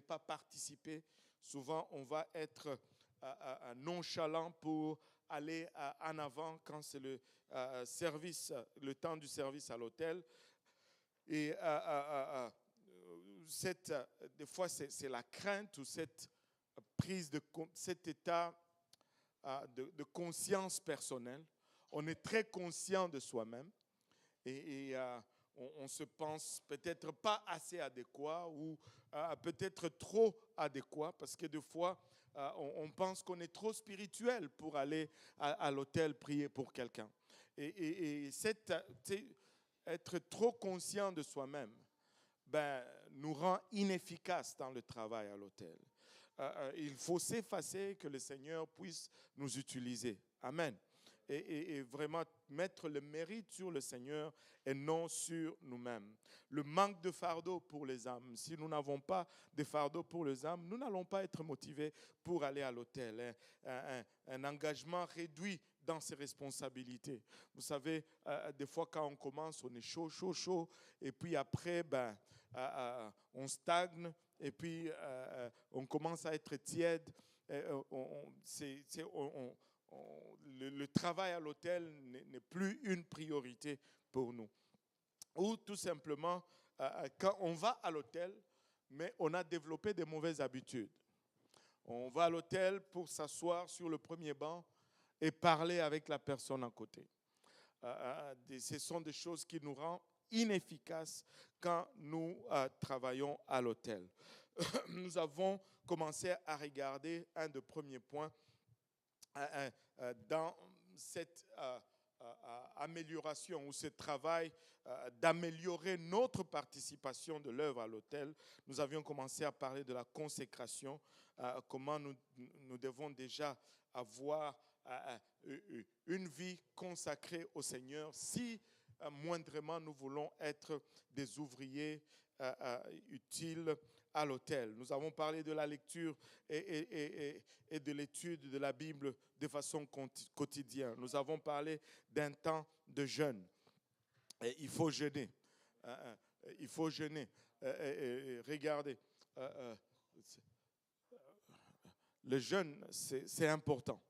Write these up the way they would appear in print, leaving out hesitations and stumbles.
pas participer. Souvent, on va être nonchalant pour aller en avant quand c'est le service, le temps du service à l'hôtel. Et des fois, c'est la crainte ou cette prise cet état de conscience personnelle. On est très conscient de soi-même et on se pense peut-être pas assez adéquat ou peut-être trop adéquat parce que des fois, on pense qu'on est trop spirituel pour aller à l'hôtel prier pour quelqu'un. Et être trop conscient de soi-même nous rend inefficaces dans le travail à l'hôtel. Il faut s'effacer que le Seigneur puisse nous utiliser. Amen. Et vraiment mettre le mérite sur le Seigneur et non sur nous-mêmes. Le manque de fardeau pour les âmes. Si nous n'avons pas de fardeau pour les âmes, nous n'allons pas être motivés pour aller à l'hôtel. Un engagement réduit dans ses responsabilités. Vous savez, des fois quand on commence, on est chaud. Et puis après, on stagne. Et puis on commence à être tiède. Le travail à l'hôtel n'est plus une priorité pour nous. Ou tout simplement, quand on va à l'hôtel, mais on a développé de mauvaises habitudes. On va à l'hôtel pour s'asseoir sur le premier banc et parler avec la personne à côté. Ce sont des choses qui nous rendent inefficaces quand nous travaillons à l'hôtel. Nous avons commencé à regarder un des premiers points dans cette amélioration ou ce travail d'améliorer notre participation de l'œuvre à l'autel. Nous avions commencé à parler de la consécration, comment nous devons déjà avoir une vie consacrée au Seigneur si moindrement nous voulons être des ouvriers utiles à l'autel. Nous avons parlé de la lecture et de l'étude de la Bible de façon quotidienne. Nous avons parlé d'un temps de jeûne. Et il faut jeûner. Il faut jeûner. Regardez, le jeûne, c'est important.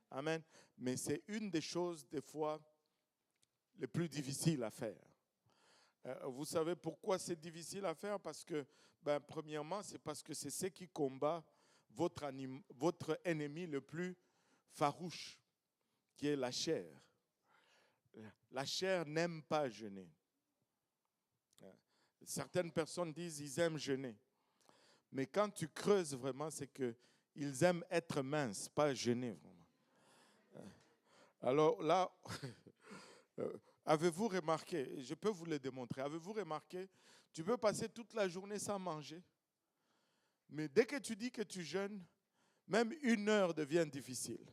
Amen. Mais c'est une des choses, des fois, les plus difficiles à faire. Vous savez pourquoi c'est difficile à faire? Parce que, premièrement, c'est parce que c'est ce qui combat votre ennemi le plus farouche, qui est la chair. La chair n'aime pas jeûner. Certaines personnes disent qu'ils aiment jeûner. Mais quand tu creuses vraiment, c'est qu'ils aiment être minces, pas jeûner vraiment. Alors là, avez-vous remarqué, je peux vous le démontrer, avez-vous remarqué, tu peux passer toute la journée sans manger, mais dès que tu dis que tu jeûnes, même 1 heure devient difficile.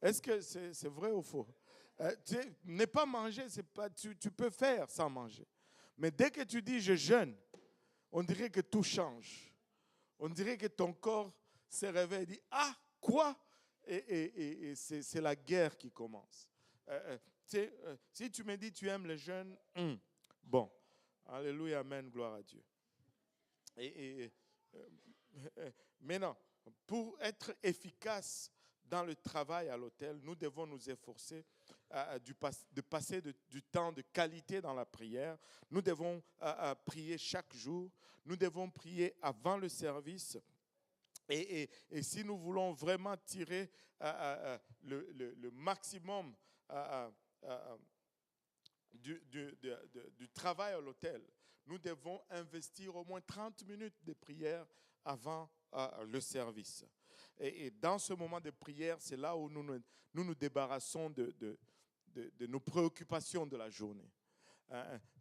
Est-ce que c'est vrai ou faux? Ne pas manger, tu peux faire sans manger. Mais dès que tu dis je jeûne, on dirait que tout change. On dirait que ton corps se réveille et dit « Ah, quoi ?» Et c'est la guerre qui commence. Si tu me dis tu aimes les jeûnes, bon, alléluia, amen, gloire à Dieu. Maintenant, pour être efficace dans le travail à l'autel, nous devons nous efforcer de passer du temps de qualité dans la prière. Nous devons prier chaque jour. Nous devons prier avant le service. Et si nous voulons vraiment tirer le maximum du travail à l'autel, nous devons investir au moins 30 minutes de prière avant le service. Et dans ce moment de prière, c'est là où nous débarrassons de nos préoccupations de la journée.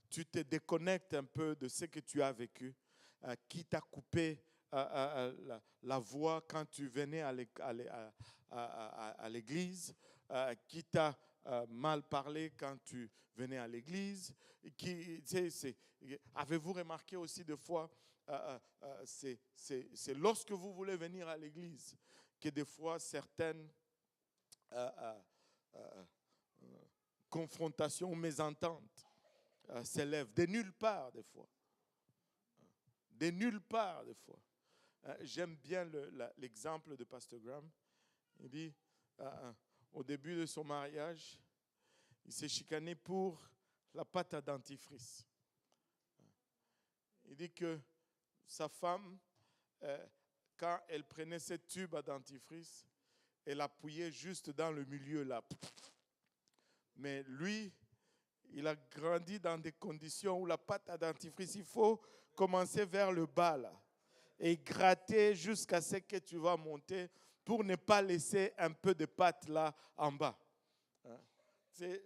Tu te déconnectes un peu de ce que tu as vécu, qui t'a coupé la voix quand tu venais à l'église, qui t'a mal parlé quand tu venais à l'église. Avez-vous remarqué aussi des fois, c'est lorsque vous voulez venir à l'église que des fois certaines confrontations ou mésententes s'élèvent de nulle part des fois. De nulle part des fois. J'aime bien l'exemple de Pasteur Graham. Il dit, au début de son mariage, il s'est chicané pour la pâte à dentifrice. Il dit que sa femme, quand elle prenait cette tube à dentifrice, elle appuyait juste dans le milieu là. Mais lui, il a grandi dans des conditions où la pâte à dentifrice, il faut commencer vers le bas là et gratter jusqu'à ce que tu vas monter pour ne pas laisser un peu de pâte là en bas. C'est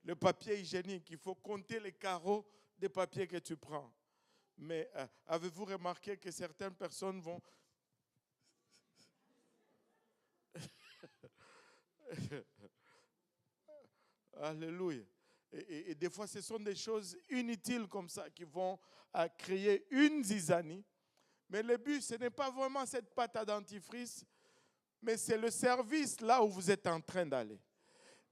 le papier hygiénique, il faut compter les carreaux de papier que tu prends. Mais avez-vous remarqué que certaines personnes vont... Alléluia. Et des fois, ce sont des choses inutiles comme ça qui vont créer une zizanie. Mais le but, ce n'est pas vraiment cette pâte à dentifrice, mais c'est le service là où vous êtes en train d'aller.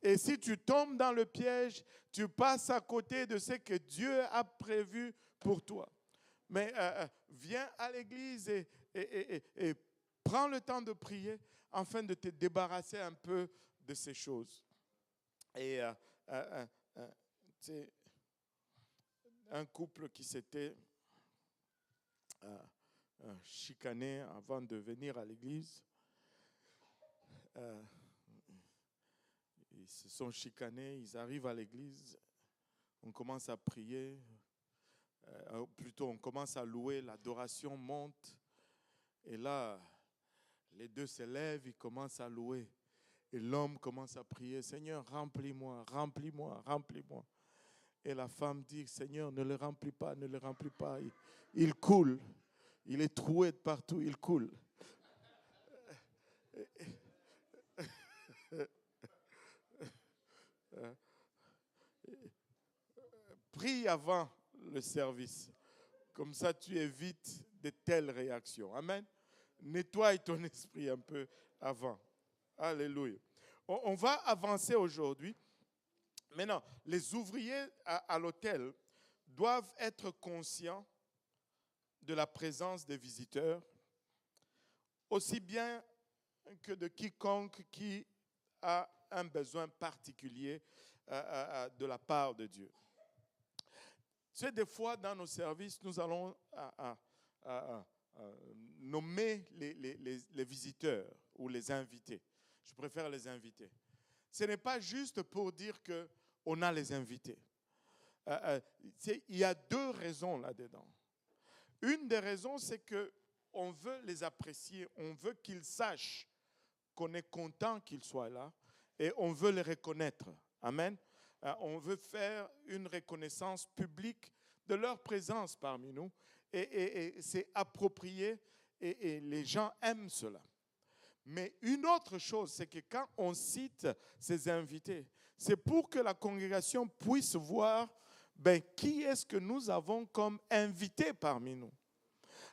Et si tu tombes dans le piège, tu passes à côté de ce que Dieu a prévu pour toi. Mais viens à l'église et prends le temps de prier afin de te débarrasser un peu de ces choses. Et c'est un couple qui s'était chicané avant de venir à l'église. Ils se sont chicanés, ils arrivent à l'église, on commence à prier, plutôt on commence à louer, l'adoration monte. Et là, les deux se lèvent, ils commencent à louer. Et l'homme commence à prier, Seigneur, remplis-moi, remplis-moi, remplis-moi. Et la femme dit, Seigneur, ne le remplis pas, ne le remplis pas. Il coule, il est troué de partout, il coule. Prie avant le service. Comme ça, tu évites de telles réactions. Amen. Nettoie ton esprit un peu avant. Alléluia. On va avancer aujourd'hui. Maintenant, les ouvriers à l'hôtel doivent être conscients de la présence des visiteurs, aussi bien que de quiconque qui a un besoin particulier de la part de Dieu. Tu sais, des fois, dans nos services, nous allons nommer les visiteurs ou les invités. Je préfère les invités. Ce n'est pas juste pour dire qu'on a les invités. Il y a deux raisons là-dedans. Une des raisons, c'est qu'on veut les apprécier, on veut qu'ils sachent qu'on est content qu'ils soient là et on veut les reconnaître. Amen. On veut faire une reconnaissance publique de leur présence parmi nous et c'est approprié et les gens aiment cela. Mais une autre chose, c'est que quand on cite ces invités, c'est pour que la congrégation puisse voir qui est-ce que nous avons comme invité parmi nous.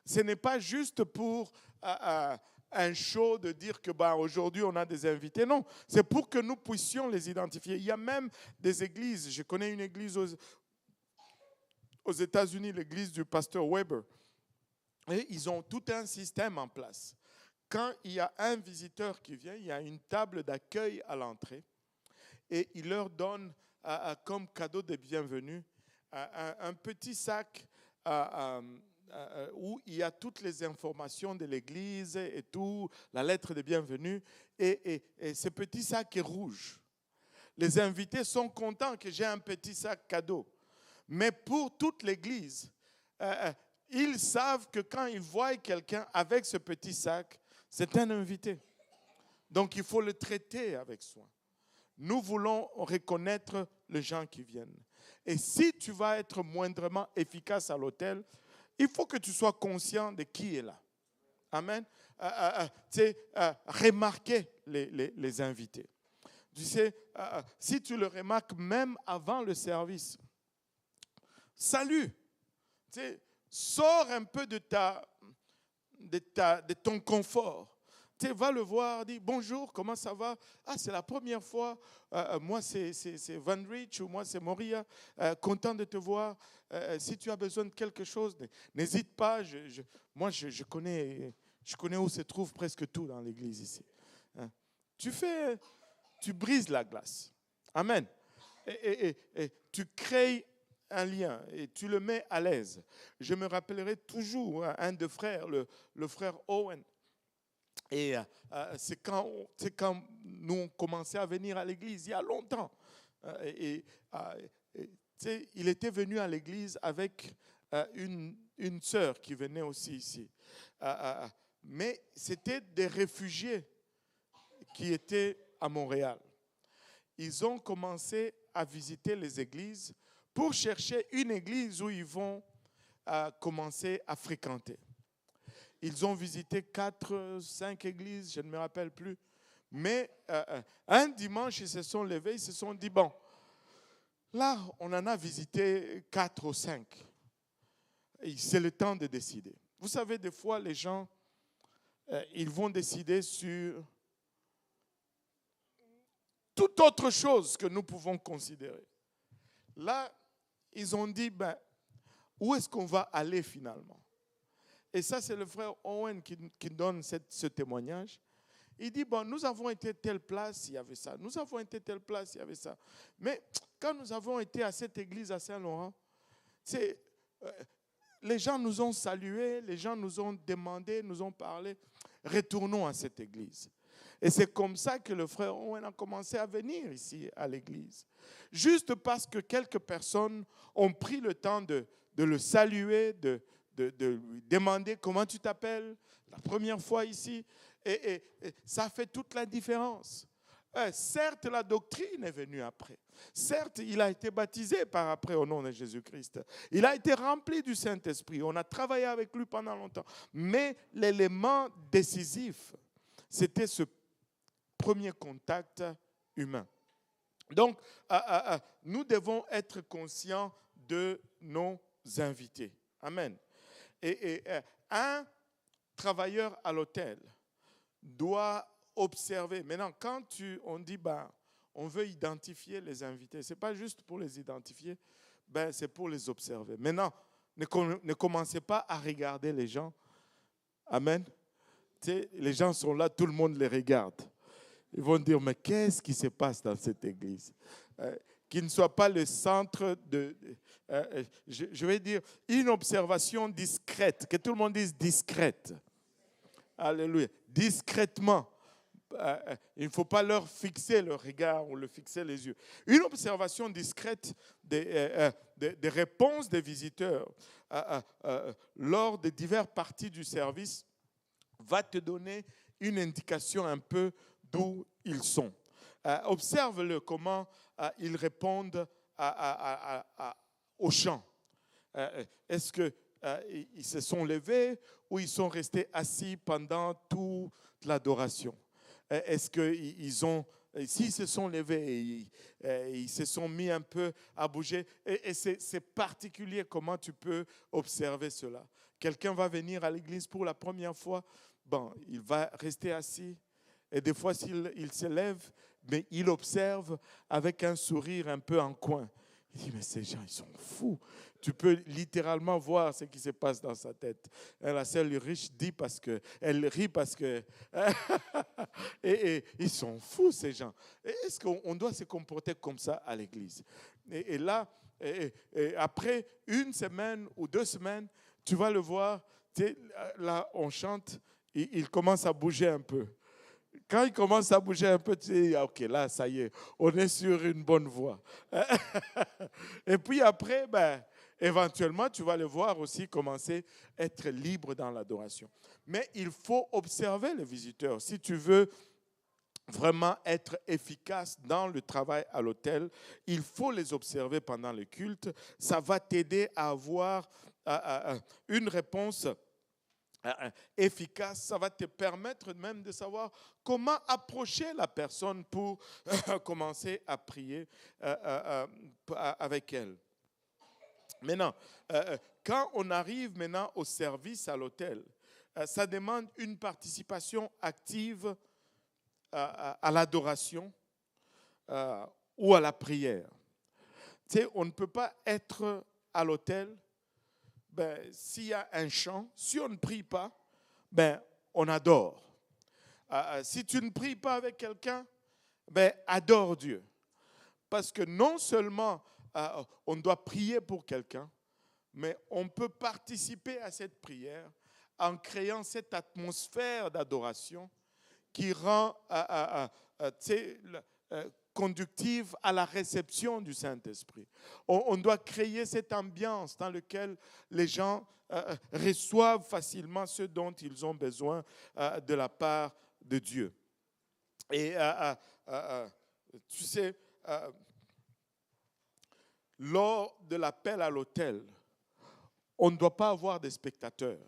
Ce n'est pas juste pour un show de dire que aujourd'hui on a des invités. Non, c'est pour que nous puissions les identifier. Il y a même des églises. Je connais une église aux États-Unis, l'église du pasteur Weber. Et ils ont tout un système en place. Quand il y a un visiteur qui vient, il y a une table d'accueil à l'entrée. Et il leur donne comme cadeau de bienvenue un petit sac où il y a toutes les informations de l'église et tout, la lettre de bienvenue. Et ce petit sac est rouge. Les invités sont contents que j'ai un petit sac cadeau. Mais pour toute l'église, ils savent que quand ils voient quelqu'un avec ce petit sac, c'est un invité. Donc il faut le traiter avec soin. Nous voulons reconnaître les gens qui viennent. Et si tu vas être moindrement efficace à l'hôtel, il faut que tu sois conscient de qui est là. Amen. Remarquer les invités. Tu sais, si tu le remarques même avant le service, salut. Sors un peu de ton confort. Tu vas le voir, dis bonjour, comment ça va? Ah, c'est la première fois. Moi, c'est Van Rich ou moi, c'est Moria. Content de te voir. Si tu as besoin de quelque chose, n'hésite pas. Moi, je connais où se trouve presque tout dans l'église ici. Hein. Tu brises la glace. Amen. Et tu crées un lien et tu le mets à l'aise. Je me rappellerai toujours un de frères, le frère Owen. Et c'est quand nous on commençait à venir à l'église, il y a longtemps. Il était venu à l'église avec une sœur qui venait aussi ici. Mais c'était des réfugiés qui étaient à Montréal. Ils ont commencé à visiter les églises pour chercher une église où ils vont commencer à fréquenter. Ils ont visité 4, 5 églises, je ne me rappelle plus. Mais un dimanche, ils se sont levés, ils se sont dit, bon, là, on en a visité 4 ou 5. C'est le temps de décider. Vous savez, des fois, les gens, ils vont décider sur toute autre chose que nous pouvons considérer. Là, ils ont dit, ben, où est-ce qu'on va aller finalement? Et ça, c'est le frère Owen qui donne ce témoignage. Il dit, bon, nous avons été telle place, il y avait ça. Nous avons été telle place, il y avait ça. Mais quand nous avons été à cette église à Saint-Laurent, les gens nous ont salués, les gens nous ont demandé, nous ont parlé, retournons à cette église. Et c'est comme ça que le frère Owen a commencé à venir ici à l'église. Juste parce que quelques personnes ont pris le temps de le saluer, de lui demander comment tu t'appelles, la première fois ici. Et ça fait toute la différence. Certes, la doctrine est venue après. Certes, il a été baptisé par après au nom de Jésus-Christ. Il a été rempli du Saint-Esprit. On a travaillé avec lui pendant longtemps. Mais l'élément décisif, c'était ce premier contact humain. Donc, nous devons être conscients de nos invités. Amen. Et un travailleur à l'hôtel doit observer. Maintenant, quand on dit, on veut identifier les invités, ce n'est pas juste pour les identifier, c'est pour les observer. Maintenant, ne commencez pas à regarder les gens. Amen. Tu sais, les gens sont là, tout le monde les regarde. Ils vont dire, mais qu'est-ce qui se passe dans cette église? Qu'il ne soit pas le centre je vais dire, une observation discrète. Que tout le monde dise discrète. Alléluia. Discrètement. Il ne faut pas leur fixer le regard ou leur fixer les yeux. Une observation discrète des réponses des visiteurs lors des diverses parties du service va te donner une indication un peu d'où ils sont. Observe-le comment ils répondent au chant. Est-ce qu'ils se sont levés ou ils sont restés assis pendant toute l'adoration? Est-ce s'ils se sont levés et ils se sont mis un peu à bouger, et c'est particulier comment tu peux observer cela. Quelqu'un va venir à l'église pour la première fois, il va rester assis. Et des fois, il se lève, mais il observe avec un sourire un peu en coin. Il dit, mais ces gens, ils sont fous. Tu peux littéralement voir ce qui se passe dans sa tête. Et la sœur riche elle rit parce que et ils sont fous, ces gens. Et est-ce qu'on doit se comporter comme ça à l'église? Et là, après 1 semaine ou 2 semaines, tu vas le voir, là, on chante, il commence à bouger un peu. Quand il commence à bouger un peu, tu dis, ok, là, ça y est, on est sur une bonne voie. Et puis après, éventuellement, tu vas le voir aussi commencer à être libre dans l'adoration. Mais il faut observer les visiteurs. Si tu veux vraiment être efficace dans le travail à l'hôtel, il faut les observer pendant le culte. Ça va t'aider à avoir une réponse efficace. Ça va te permettre même de savoir comment approcher la personne pour commencer à prier avec elle. Maintenant, quand on arrive maintenant au service à l'hôtel, ça demande une participation active à l'adoration ou à la prière. Tu sais, on ne peut pas être à l'autel, s'il y a un chant, si on ne prie pas, on adore. Si tu ne pries pas avec quelqu'un, adore Dieu. Parce que non seulement on doit prier pour quelqu'un, mais on peut participer à cette prière en créant cette atmosphère d'adoration qui rend conductive à la réception du Saint-Esprit. On doit créer cette ambiance dans laquelle les gens reçoivent facilement ce dont ils ont besoin de la part de Dieu. Et tu sais, lors de l'appel à l'autel, on ne doit pas avoir des spectateurs.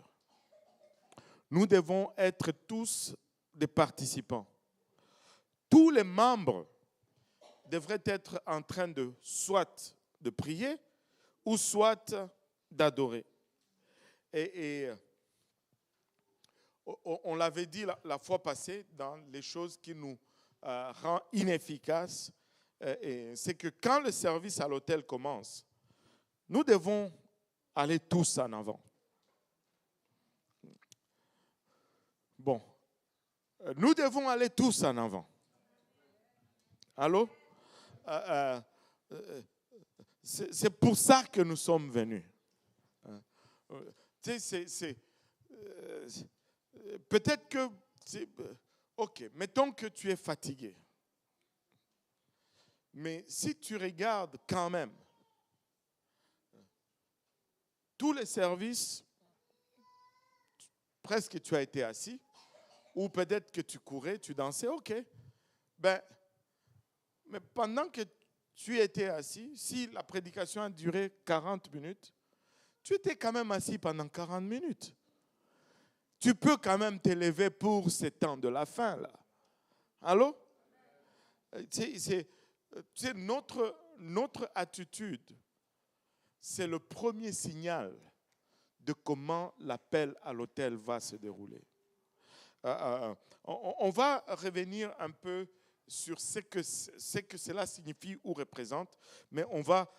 Nous devons être tous des participants. Tous les membres devraient être en train de soit de prier ou soit d'adorer. Et on l'avait dit la fois passée dans les choses qui nous rend inefficaces, c'est que quand le service à l'autel commence, nous devons aller tous en avant. Bon, nous devons aller tous en avant. Allô? C'est pour ça que nous sommes venus. Tu sais, peut-être que, ok, mettons que tu es fatigué. Mais si tu regardes quand même tous les services, presque tu as été assis, ou peut-être que tu courais, tu dansais, ok. Mais pendant que tu étais assis, si la prédication a duré 40 minutes, tu étais quand même assis pendant 40 minutes. Tu peux quand même t'élever pour ce temps de la fin, là. Allô? C'est notre attitude, c'est le premier signal de comment l'appel à l'autel va se dérouler. On va revenir un peu sur ce que cela signifie ou représente, mais on va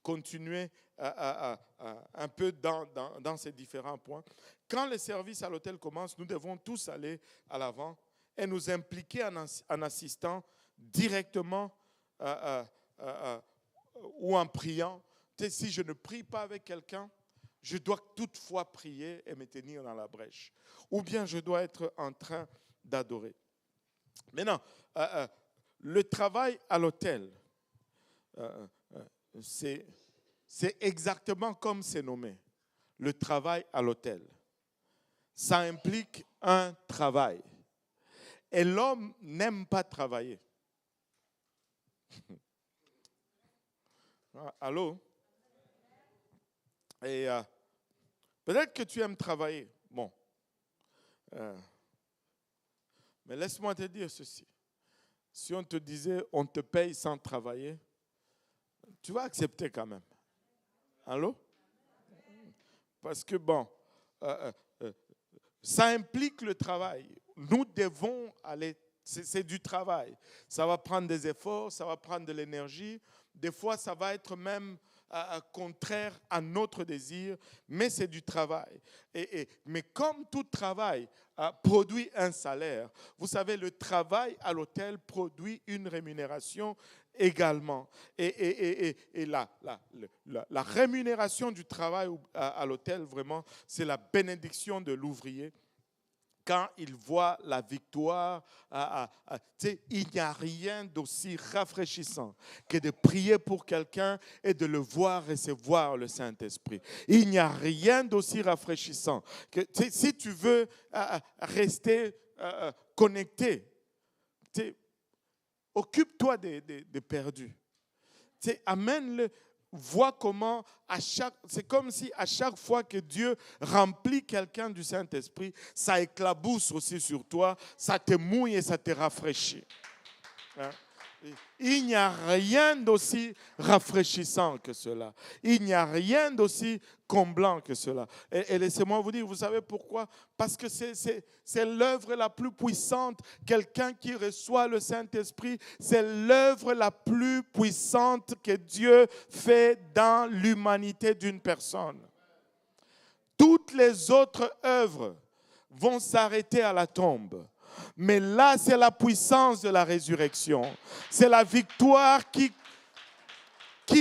continuer un peu dans ces différents points. Quand le service à l'autel commence, nous devons tous aller à l'avant et nous impliquer en assistant directement ou en priant. Si je ne prie pas avec quelqu'un, je dois toutefois prier et me tenir dans la brèche. Ou bien je dois être en train d'adorer. Maintenant, le travail à l'autel, c'est exactement comme c'est nommé. Le travail à l'autel. Ça implique un travail. Et l'homme n'aime pas travailler. Allô? Et peut-être que tu aimes travailler. Bon. Mais laisse-moi te dire ceci. Si on te disait, on te paye sans travailler, tu vas accepter quand même. Allô? Parce que bon, ça implique le travail. Nous devons aller, c'est du travail. Ça va prendre des efforts, ça va prendre de l'énergie. Des fois, ça va être même contraire à notre désir, mais c'est du travail. Mais comme tout travail produit un salaire, vous savez, le travail à l'autel produit une rémunération également. Et la rémunération du travail à l'autel, vraiment, c'est la bénédiction de l'ouvrier. Quand il voit la victoire, il n'y a rien d'aussi rafraîchissant que de prier pour quelqu'un et de le voir recevoir le Saint-Esprit. Il n'y a rien d'aussi rafraîchissant que si tu veux rester connecté, occupe-toi des perdus. Amène-le. Vois comment, c'est comme si à chaque fois que Dieu remplit quelqu'un du Saint-Esprit, ça éclabousse aussi sur toi, ça te mouille et ça te rafraîchit. Hein? Il n'y a rien d'aussi rafraîchissant que cela. Il n'y a rien d'aussi comblant que cela. Et laissez-moi vous dire, vous savez pourquoi? Parce que c'est l'œuvre la plus puissante. Quelqu'un qui reçoit le Saint-Esprit, c'est l'œuvre la plus puissante que Dieu fait dans l'humanité d'une personne. Toutes les autres œuvres vont s'arrêter à la tombe. Mais là, c'est la puissance de la résurrection. C'est la victoire qui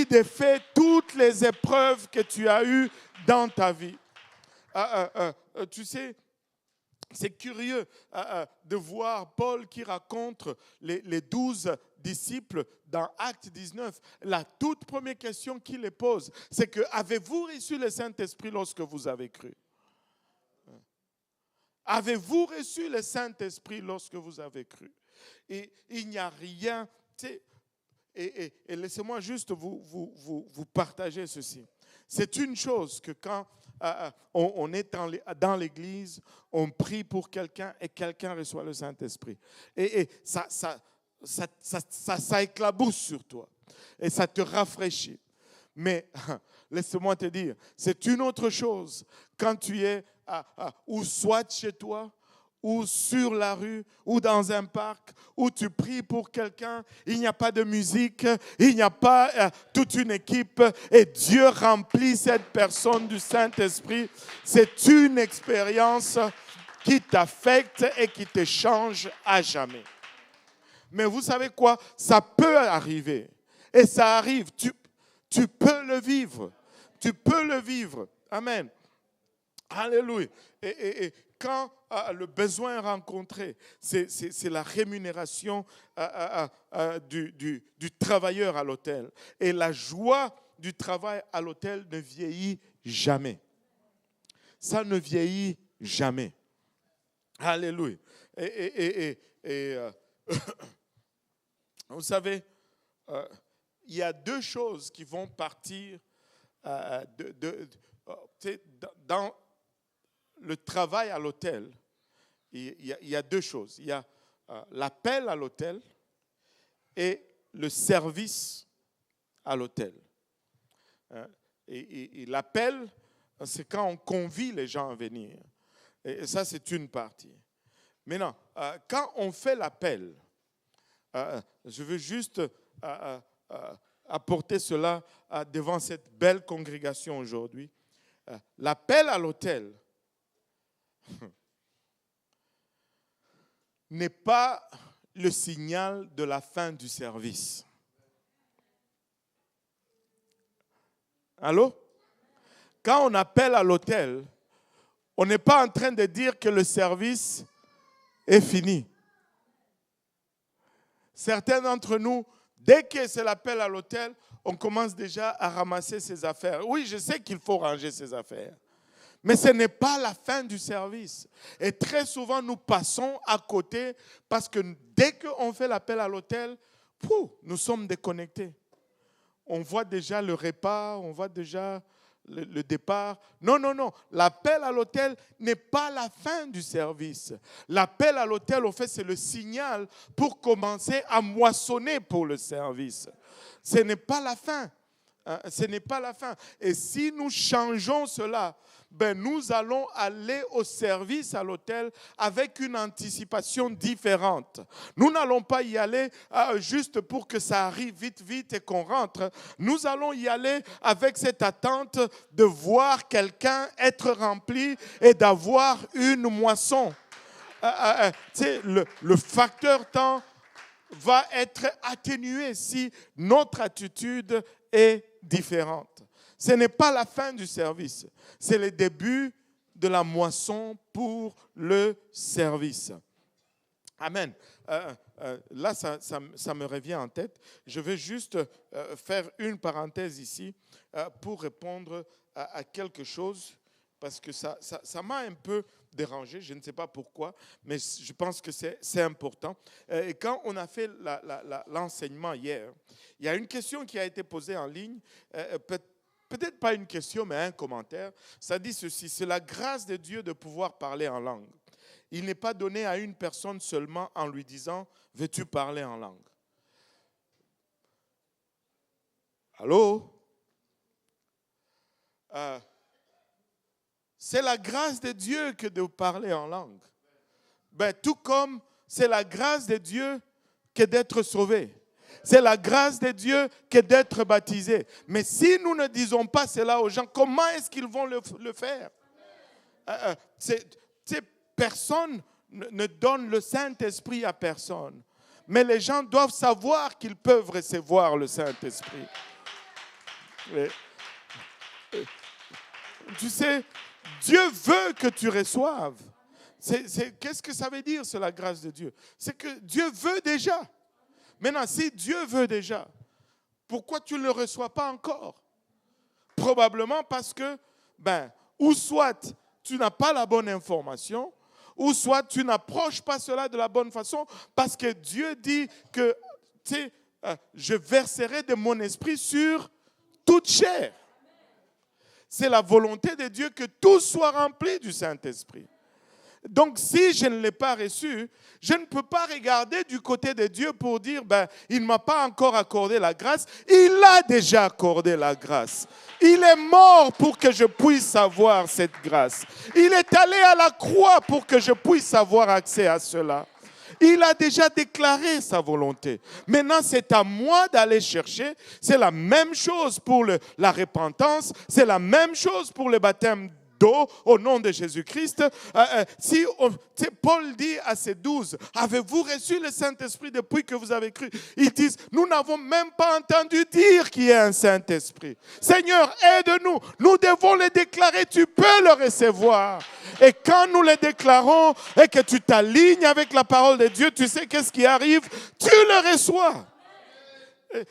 défait toutes les épreuves que tu as eues dans ta vie. Tu sais, c'est curieux de voir Paul qui raconte les 12 disciples dans Acte 19. La toute première question qu'il les pose, c'est que avez-vous reçu le Saint-Esprit lorsque vous avez cru? Avez-vous reçu le Saint-Esprit lorsque vous avez cru? Et il n'y a rien. Et laissez-moi juste vous partager ceci. C'est une chose que quand on est dans l'église, on prie pour quelqu'un et quelqu'un reçoit le Saint-Esprit. Et ça éclabousse sur toi. Et ça te rafraîchit. Mais laisse-moi te dire, c'est une autre chose quand tu es ou soit chez toi, ou sur la rue, ou dans un parc, où tu pries pour quelqu'un, il n'y a pas de musique, il n'y a pas toute une équipe, et Dieu remplit cette personne du Saint-Esprit. C'est une expérience qui t'affecte et qui te change à jamais. Mais vous savez quoi? Ça peut arriver. Et ça arrive. Tu peux le vivre. Tu peux le vivre. Amen. Alléluia. Et quand le besoin est rencontré, c'est la rémunération du travailleur à l'autel. Et la joie du travail à l'autel ne vieillit jamais. Ça ne vieillit jamais. Alléluia. Vous savez, il y a deux choses qui vont partir dans le travail à l'autel. Il y a deux choses. Il y a l'appel à l'autel et le service à l'autel. Et l'appel, c'est quand on convie les gens à venir. Et ça, c'est une partie. Maintenant, quand on fait l'appel, je veux juste apporter cela devant cette belle congrégation aujourd'hui. L'appel à l'autel n'est pas le signal de la fin du service. Allô? Quand on appelle à l'autel, on n'est pas en train de dire que le service est fini. Certains d'entre nous, dès que c'est l'appel à l'autel, on commence déjà à ramasser ses affaires. Oui, je sais qu'il faut ranger ses affaires. Mais ce n'est pas la fin du service. Et très souvent, nous passons à côté parce que dès qu'on fait l'appel à l'autel, nous sommes déconnectés. On voit déjà le repas, on voit déjà le départ. Non. L'appel à l'autel n'est pas la fin du service. L'appel à l'autel, au fait, c'est le signal pour commencer à moissonner pour le service. Ce n'est pas la fin. Ce n'est pas la fin. Et si nous changeons cela, nous allons aller au service à l'autel avec une anticipation différente. Nous n'allons pas y aller juste pour que ça arrive vite et qu'on rentre. Nous allons y aller avec cette attente de voir quelqu'un être rempli et d'avoir une moisson. Le facteur temps va être atténué si notre attitude est différente. Ce n'est pas la fin du service, c'est le début de la moisson pour le service. Amen. Là, ça me revient en tête. Je vais juste faire une parenthèse ici pour répondre à quelque chose, parce que ça m'a un peu dérangé, je ne sais pas pourquoi, mais je pense que c'est important. Et quand on a fait l'enseignement hier, il y a une question qui a été posée en ligne, peut-être pas une question, mais un commentaire. Ça dit ceci: c'est la grâce de Dieu de pouvoir parler en langue. Il n'est pas donné à une personne seulement en lui disant « veux-tu parler en langue ?» Allô? C'est la grâce de Dieu que de parler en langue. Ben, tout comme c'est la grâce de Dieu que d'être sauvé. C'est la grâce de Dieu que d'être baptisé. Mais si nous ne disons pas cela aux gens, comment est-ce qu'ils vont le faire? Personne ne donne le Saint-Esprit à personne. Mais les gens doivent savoir qu'ils peuvent recevoir le Saint-Esprit. Tu sais, Dieu veut que tu reçoives. Qu'est-ce que ça veut dire, c'est la grâce de Dieu? C'est que Dieu veut déjà. Maintenant, si Dieu veut déjà, pourquoi tu ne le reçois pas encore? Probablement parce que, ou soit tu n'as pas la bonne information, ou soit tu n'approches pas cela de la bonne façon, parce que Dieu dit que, je verserai de mon esprit sur toute chair. C'est la volonté de Dieu que tout soit rempli du Saint-Esprit. Donc, si je ne l'ai pas reçu, je ne peux pas regarder du côté de Dieu pour dire, il ne m'a pas encore accordé la grâce. Il a déjà accordé la grâce. Il est mort pour que je puisse avoir cette grâce. Il est allé à la croix pour que je puisse avoir accès à cela. Il a déjà déclaré sa volonté. Maintenant, c'est à moi d'aller chercher. C'est la même chose pour la repentance. C'est la même chose pour le baptême d'eau au nom de Jésus-Christ. Paul dit à ses 12, avez-vous reçu le Saint-Esprit depuis que vous avez cru? Ils disent, nous n'avons même pas entendu dire qu'il y a un Saint-Esprit. Seigneur, aide-nous. Nous devons le déclarer, tu peux le recevoir. Et quand nous le déclarons et que tu t'alignes avec la parole de Dieu, tu sais qu'est-ce qui arrive? Tu le reçois.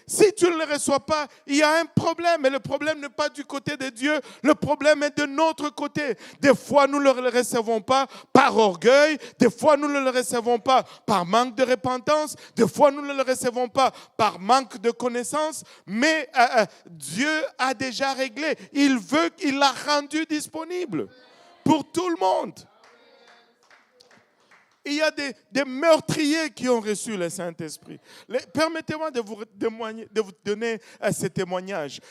Si tu ne le reçois pas, il y a un problème. Et le problème n'est pas du côté de Dieu. Le problème est de notre côté. Des fois, nous ne le recevons pas par orgueil. Des fois, nous ne le recevons pas par manque de repentance. Des fois, nous ne le recevons pas par manque de connaissance. Mais Dieu a déjà réglé. Il l'a rendu disponible pour tout le monde. Il y a des meurtriers qui ont reçu le Saint-Esprit. Permettez-moi de vous donner ce témoignage.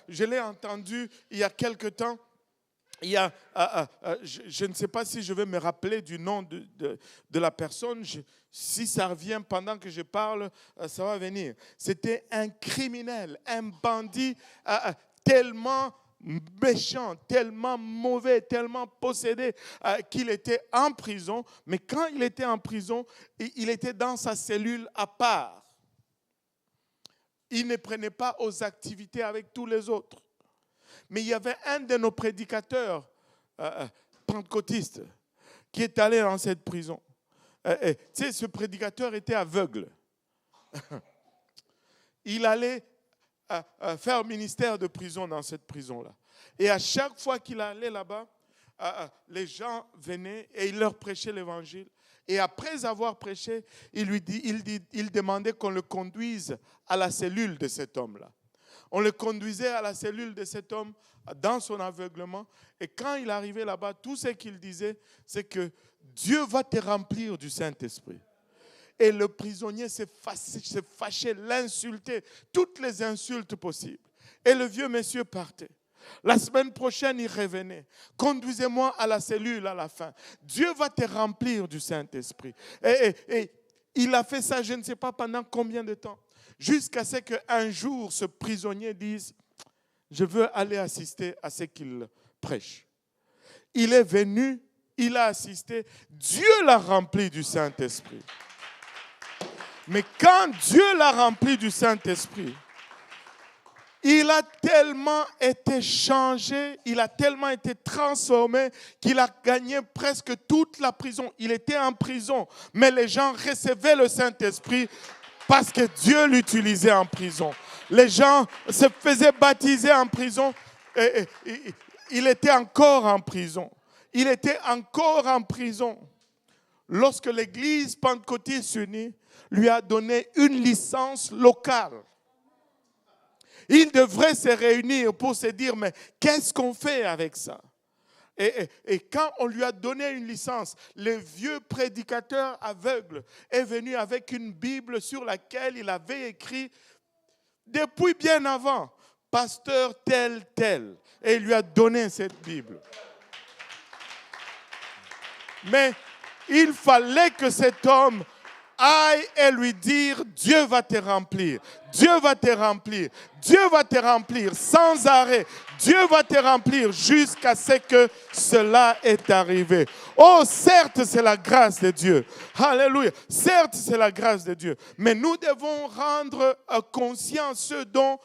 Je l'ai entendu il y a quelque temps. Je ne sais pas si je vais me rappeler du nom de la personne. Si ça revient pendant que je parle, ça va venir. C'était un criminel, un bandit tellement méchant, tellement mauvais, tellement possédé qu'il était en prison. Mais quand il était en prison, il était dans sa cellule à part. Il ne prenait pas aux activités avec tous les autres. Mais il y avait un de nos prédicateurs pentecôtistes qui est allé dans cette prison. Tu sais, ce prédicateur était aveugle. Il allait faire ministère de prison dans cette prison-là. Et à chaque fois qu'il allait là-bas, les gens venaient et il leur prêchait l'évangile. Et après avoir prêché, il demandait qu'on le conduise à la cellule de cet homme-là. On le conduisait à la cellule de cet homme dans son aveuglement. Et quand il arrivait là-bas, tout ce qu'il disait, c'est que Dieu va te remplir du Saint-Esprit. Et le prisonnier s'est fâché, l'insultait, toutes les insultes possibles. Et le vieux monsieur partait. La semaine prochaine, il revenait. Conduisez-moi à la cellule à la fin. Dieu va te remplir du Saint-Esprit. Et il a fait ça, je ne sais pas pendant combien de temps. Jusqu'à ce qu'un jour, ce prisonnier dise, je veux aller assister à ce qu'il prêche. Il est venu, il a assisté. Dieu l'a rempli du Saint-Esprit. Mais quand Dieu l'a rempli du Saint-Esprit, il a tellement été changé, il a tellement été transformé qu'il a gagné presque toute la prison. Il était en prison, mais les gens recevaient le Saint-Esprit parce que Dieu l'utilisait en prison. Les gens se faisaient baptiser en prison et il était encore en prison. Il était encore en prison. Lorsque l'église pentecôtiste unie lui a donné une licence locale, il devrait se réunir pour se dire, mais qu'est-ce qu'on fait avec ça? Et quand on lui a donné une licence, le vieux prédicateur aveugle est venu avec une Bible sur laquelle il avait écrit depuis bien avant, pasteur tel, tel. Et il lui a donné cette Bible. Mais il fallait que cet homme aille et lui dire, Dieu va te remplir, Dieu va te remplir, Dieu va te remplir sans arrêt, Dieu va te remplir jusqu'à ce que cela est arrivé. Oh, certes, c'est la grâce de Dieu. Alléluia. Certes, c'est la grâce de Dieu. Mais nous devons rendre conscient ce dont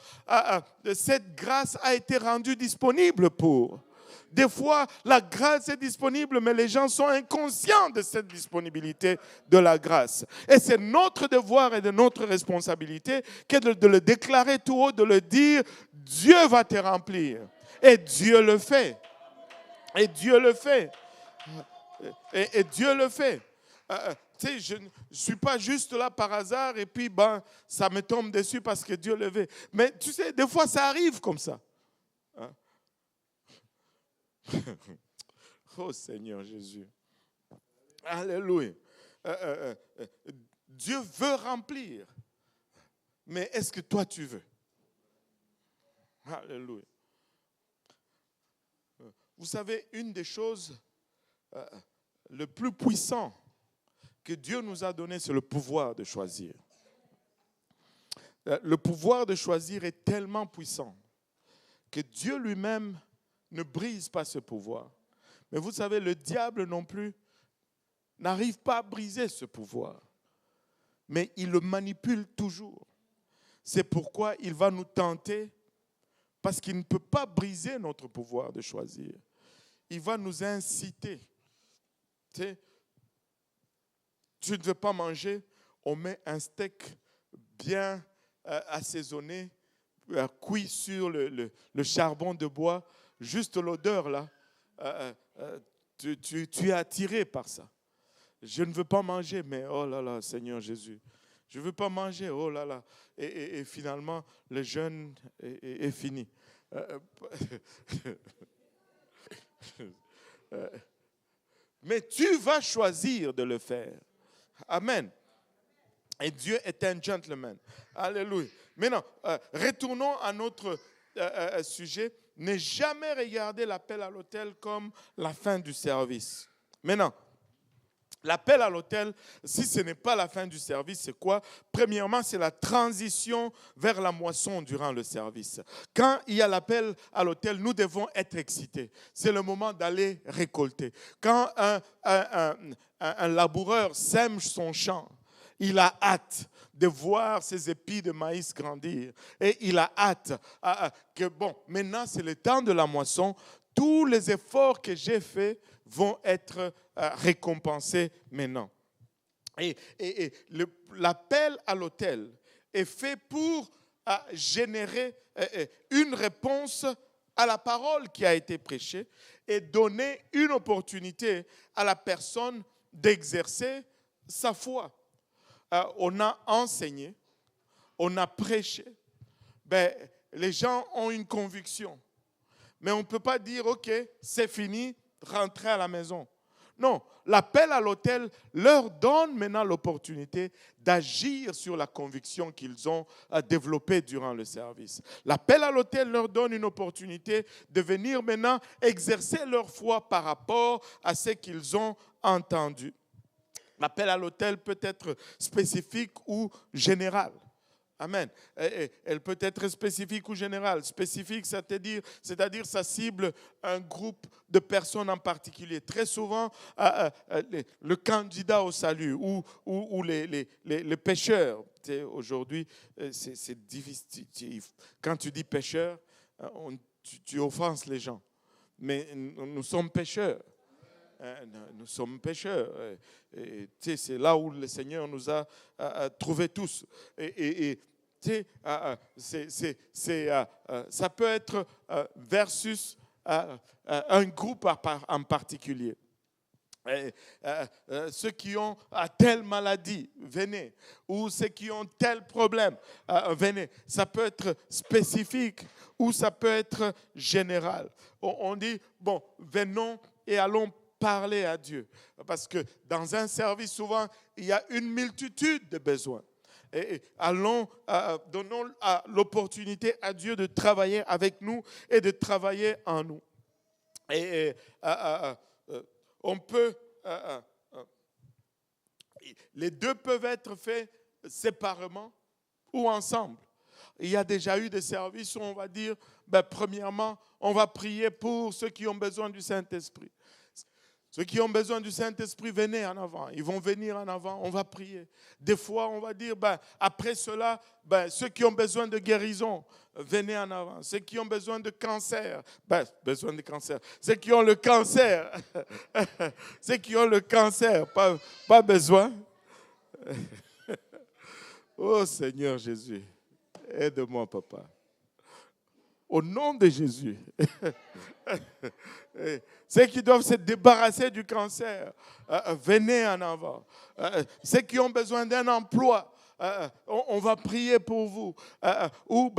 cette grâce a été rendue disponible pour. Des fois, la grâce est disponible, mais les gens sont inconscients de cette disponibilité de la grâce. Et c'est notre devoir et de notre responsabilité que de le déclarer tout haut, de le dire, Dieu va te remplir. Et Dieu le fait. Et Dieu le fait. Et Dieu le fait. Tu sais, je ne suis pas juste là par hasard et puis ça me tombe dessus parce que Dieu le fait. Mais tu sais, des fois, ça arrive comme ça. Oh Seigneur Jésus. Alléluia. Dieu veut remplir. Mais est-ce que toi tu veux? Alléluia. Vous savez, une des choses le plus puissant que Dieu nous a donné, c'est le pouvoir de choisir. Le pouvoir de choisir est tellement puissant que Dieu lui-même ne brise pas ce pouvoir. Mais vous savez, le diable non plus n'arrive pas à briser ce pouvoir. Mais il le manipule toujours. C'est pourquoi il va nous tenter, parce qu'il ne peut pas briser notre pouvoir de choisir. Il va nous inciter. Tu sais, tu ne veux pas manger, on met un steak bien assaisonné, cuit sur le charbon de bois. Juste l'odeur là, tu es attiré par ça. Je ne veux pas manger, mais oh là là, Seigneur Jésus, je ne veux pas manger, oh là là. Et finalement, le jeûne est fini. Mais tu vas choisir de le faire. Amen. Et Dieu est un gentleman. Alléluia. Maintenant, retournons à notre sujet. Ne jamais regarder l'appel à l'autel comme la fin du service. Maintenant, l'appel à l'autel, si ce n'est pas la fin du service, c'est quoi? Premièrement, c'est la transition vers la moisson durant le service. Quand il y a l'appel à l'autel, nous devons être excités. C'est le moment d'aller récolter. Quand un laboureur sème son champ, il a hâte de voir ses épis de maïs grandir. Et il a hâte que, maintenant c'est le temps de la moisson. Tous les efforts que j'ai faits vont être récompensés maintenant. Et l'appel à l'autel est fait pour générer une réponse à la parole qui a été prêchée et donner une opportunité à la personne d'exercer sa foi. On a enseigné, on a prêché, les gens ont une conviction. Mais on ne peut pas dire, OK, c'est fini, rentrez à la maison. Non, l'appel à l'autel leur donne maintenant l'opportunité d'agir sur la conviction qu'ils ont développée durant le service. L'appel à l'autel leur donne une opportunité de venir maintenant exercer leur foi par rapport à ce qu'ils ont entendu. L'appel à l'autel peut être spécifique ou général. Amen. Elle peut être spécifique ou générale. Spécifique, c'est-à-dire ça cible un groupe de personnes en particulier. Très souvent, le candidat au salut ou les pécheurs. Aujourd'hui, c'est difficile. Quand tu dis pécheur, tu offenses les gens. Mais nous sommes pécheurs. Nous sommes pécheurs. C'est là où le Seigneur nous a trouvés tous. Ça peut être versus un groupe en particulier. Ceux qui ont telle maladie, venez. Ou ceux qui ont tel problème, venez. Ça peut être spécifique ou ça peut être général. On dit, venons et allons parler à Dieu. Parce que dans un service, souvent, il y a une multitude de besoins. Et donnons l'opportunité à Dieu de travailler avec nous et de travailler en nous. Et on peut, les deux peuvent être faits séparément ou ensemble. Il y a déjà eu des services où on va dire, premièrement, on va prier pour ceux qui ont besoin du Saint-Esprit. Ceux qui ont besoin du Saint-Esprit, venez en avant. Ils vont venir en avant, on va prier. Des fois, on va dire, après cela, ceux qui ont besoin de guérison, venez en avant. Ceux qui ont besoin de cancer, besoin de cancer. Ceux qui ont le cancer, ceux qui ont le cancer, pas besoin. Oh Seigneur Jésus, aide-moi, papa. Au nom de Jésus. Ceux qui doivent se débarrasser du cancer, venez en avant. Ceux qui ont besoin d'un emploi, on va prier pour vous. Ou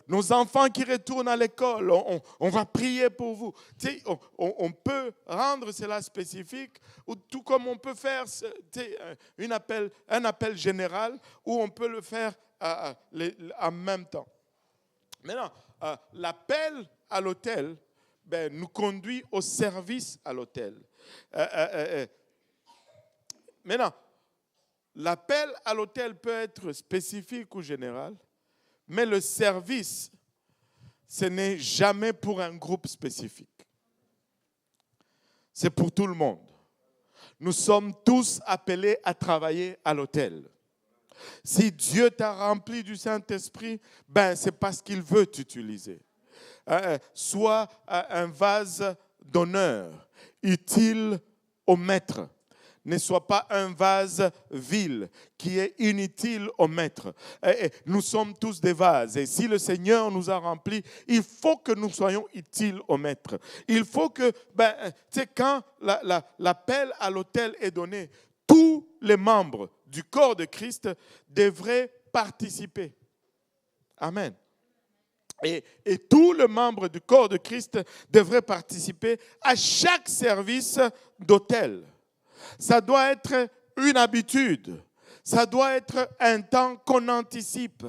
nos enfants qui retournent à l'école, on va prier pour vous. On peut rendre cela spécifique, ou tout comme on peut faire un appel général, ou on peut le faire en même temps. Maintenant, l'appel à l'autel nous conduit au service à l'autel. Maintenant, l'appel à l'autel peut être spécifique ou général, mais le service, ce n'est jamais pour un groupe spécifique. C'est pour tout le monde. Nous sommes tous appelés à travailler à l'autel. Si Dieu t'a rempli du Saint-Esprit, c'est parce qu'il veut t'utiliser. Sois un vase d'honneur, utile au maître. Ne sois pas un vase vil qui est inutile au maître. Nous sommes tous des vases. Et si le Seigneur nous a remplis, il faut que nous soyons utiles au maître. Il faut que, quand l'appel à l'autel est donné, tous les membres du corps de Christ devraient participer. Amen. Et tous les membres du corps de Christ devraient participer à chaque service d'autel. Ça doit être une habitude. Ça doit être un temps qu'on anticipe.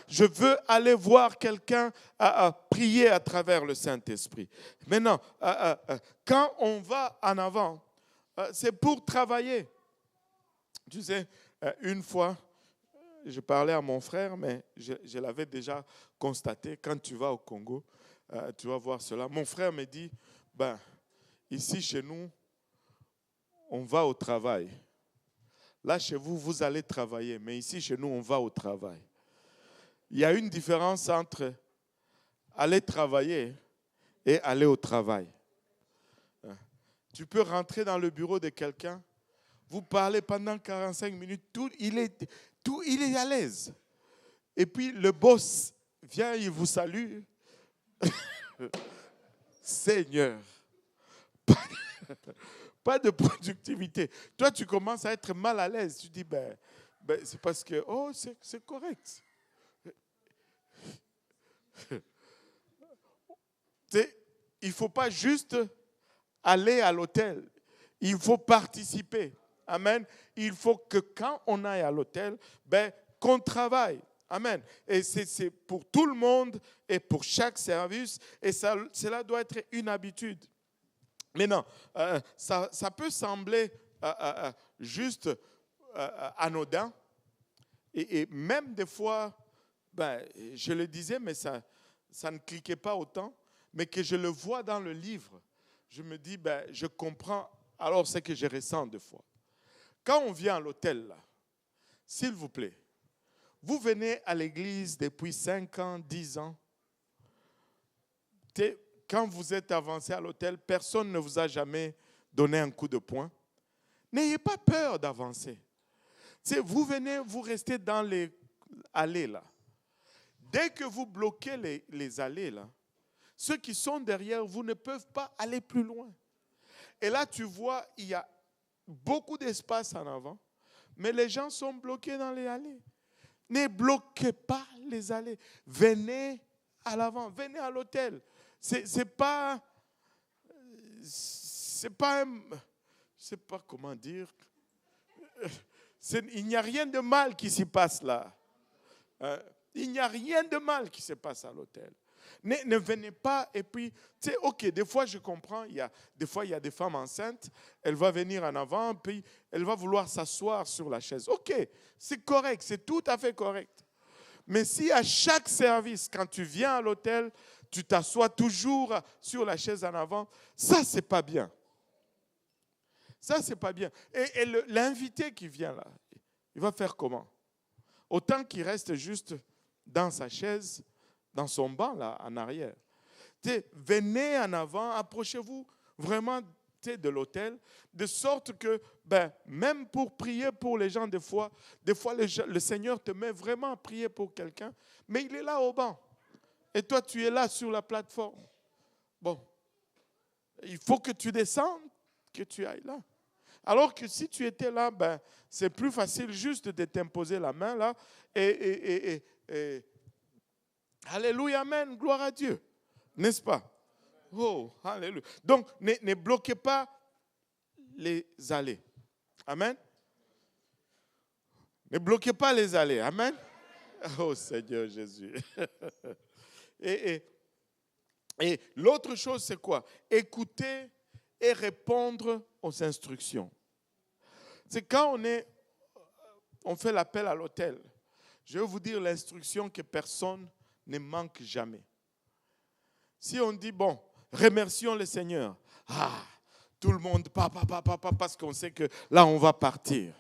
Je veux aller voir quelqu'un prier à travers le Saint-Esprit. Maintenant, quand on va en avant, c'est pour travailler. Tu sais, une fois, je parlais à mon frère, mais je l'avais déjà constaté. Quand tu vas au Congo, tu vas voir cela. Mon frère me dit, ici chez nous, on va au travail. Là, chez vous, vous allez travailler. Mais ici, chez nous, on va au travail. Il y a une différence entre aller travailler et aller au travail. Tu peux rentrer dans le bureau de quelqu'un, vous parlez pendant 45 minutes, il est à l'aise. Et puis le boss vient, il vous salue. Seigneur, pas de productivité. Toi, tu commences à être mal à l'aise. Tu dis, c'est parce que, c'est correct. Il ne faut pas juste aller à l'hôtel. Il faut participer. Amen. Il faut que quand on aille à l'hôtel, qu'on travaille. Amen. Et c'est pour tout le monde et pour chaque service. Et cela doit être une habitude. Mais non, ça peut sembler juste anodin. Et même des fois, je le disais, mais ça ne cliquait pas autant. Mais que je le vois dans le livre, je me dis, je comprends alors ce que je ressens des fois. Quand on vient à l'hôtel, là, s'il vous plaît, vous venez à l'église depuis 5 ans, 10 ans. Quand vous êtes avancé à l'hôtel, personne ne vous a jamais donné un coup de poing. N'ayez pas peur d'avancer. Vous venez, vous restez dans les allées là. Dès que vous bloquez les allées là, ceux qui sont derrière vous ne peuvent pas aller plus loin. Et là, tu vois, il y a beaucoup d'espace en avant, mais les gens sont bloqués dans les allées. Ne bloquez pas les allées. Venez à l'avant, venez à l'hôtel. C'est pas comment dire. Il n'y a rien de mal qui s'y passe là. Il n'y a rien de mal qui se passe à l'hôtel. Ne venez pas et puis, tu sais, ok, des fois je comprends, des fois il y a des femmes enceintes, elle va venir en avant, puis elle va vouloir s'asseoir sur la chaise. Ok, c'est correct, c'est tout à fait correct. Mais si à chaque service, quand tu viens à l'hôtel, tu t'assois toujours sur la chaise en avant, ça c'est pas bien. Ça c'est pas bien. Et l'invité qui vient là, il va faire comment? Autant qu'il reste juste dans sa chaise, dans son banc là, en arrière. Venez en avant, approchez-vous vraiment de l'hôtel, de sorte que, même pour prier pour les gens, des fois le Seigneur te met vraiment à prier pour quelqu'un, mais il est là au banc. Et toi, tu es là sur la plateforme. Bon, il faut que tu descendes, que tu ailles là. Alors que si tu étais là, c'est plus facile juste de t'imposer la main là et alléluia, amen, gloire à Dieu. N'est-ce pas? Oh, alléluia. Donc, ne bloquez pas les allées. Amen. Ne bloquez pas les allées. Amen. Oh Seigneur Jésus. Et l'autre chose, c'est quoi? Écouter et répondre aux instructions. C'est quand on fait l'appel à l'hôtel. Je vais vous dire l'instruction que personne ne manque jamais. Si on dit, bon, remercions le Seigneur. Tout le monde, parce qu'on sait que là, on va partir.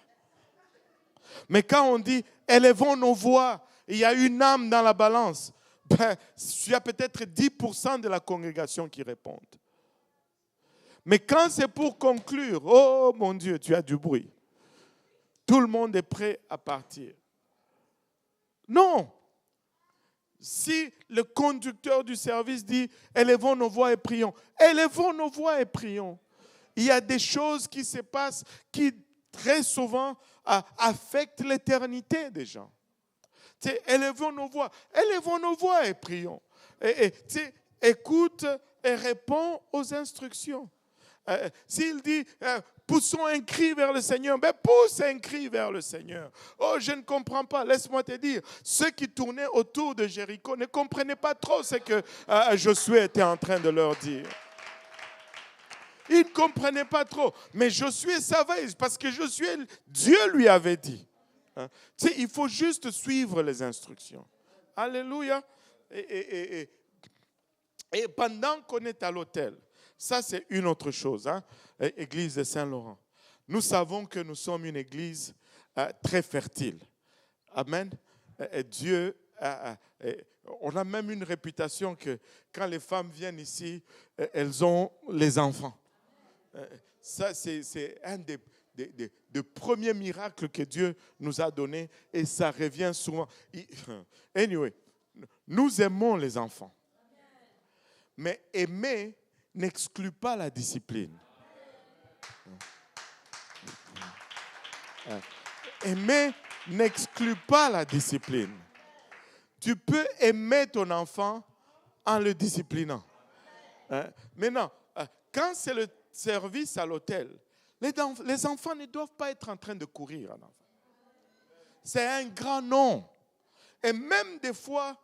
Mais quand on dit, élevons nos voix, il y a une âme dans la balance, il y a peut-être 10% de la congrégation qui répondent. Mais quand c'est pour conclure, oh mon Dieu, tu as du bruit. Tout le monde est prêt à partir. Non. Si le conducteur du service dit « élevons nos voix et prions », élevons nos voix et prions. Il y a des choses qui se passent qui très souvent affectent l'éternité des gens. Élevons nos voix et prions. Écoute et réponds aux instructions. S'il dit poussons un cri vers le Seigneur, pousse un cri vers le Seigneur. Oh, je ne comprends pas, laisse-moi te dire, ceux qui tournaient autour de Jéricho ne comprenaient pas trop ce que Josué était en train de leur dire. Ils ne comprenaient pas trop, mais Josué savait, parce que Josué, Dieu lui avait dit. Il faut juste suivre les instructions. Alléluia. Et pendant qu'on est à l'hôtel, ça, c'est une autre chose, Église de Saint-Laurent. Nous savons que nous sommes une église très fertile. Amen. Et Dieu, on a même une réputation que quand les femmes viennent ici, elles ont les enfants. Ça, c'est un des premiers miracles que Dieu nous a donné et ça revient souvent. Anyway, nous aimons les enfants. Mais aimer n'exclut pas la discipline. Aimer n'exclut pas la discipline. Tu peux aimer ton enfant en le disciplinant. Maintenant, quand c'est le service à l'hôtel, les enfants ne doivent pas être en train de courir. C'est un grand non. Et même des fois,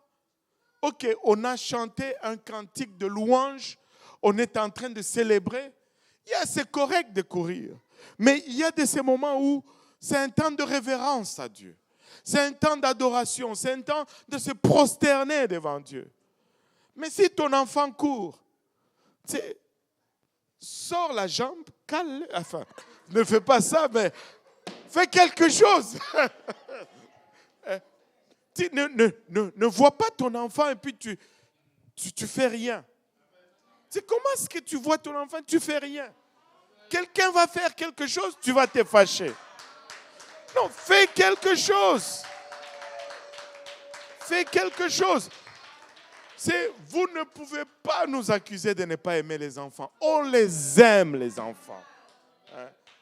ok, on a chanté un cantique de louange, on est en train de célébrer. C'est correct de courir. Mais il y a de ces moments où c'est un temps de révérence à Dieu. C'est un temps d'adoration. C'est un temps de se prosterner devant Dieu. Mais si ton enfant court, sors la jambe, cale, ne fais pas ça, mais fais quelque chose. Ne vois pas ton enfant et puis tu fais rien. Comment est-ce que tu vois ton enfant, tu fais rien? Quelqu'un va faire quelque chose, tu vas te fâcher. Non, fais quelque chose. Fais quelque chose. Vous ne pouvez pas nous accuser de ne pas aimer les enfants. On les aime, les enfants.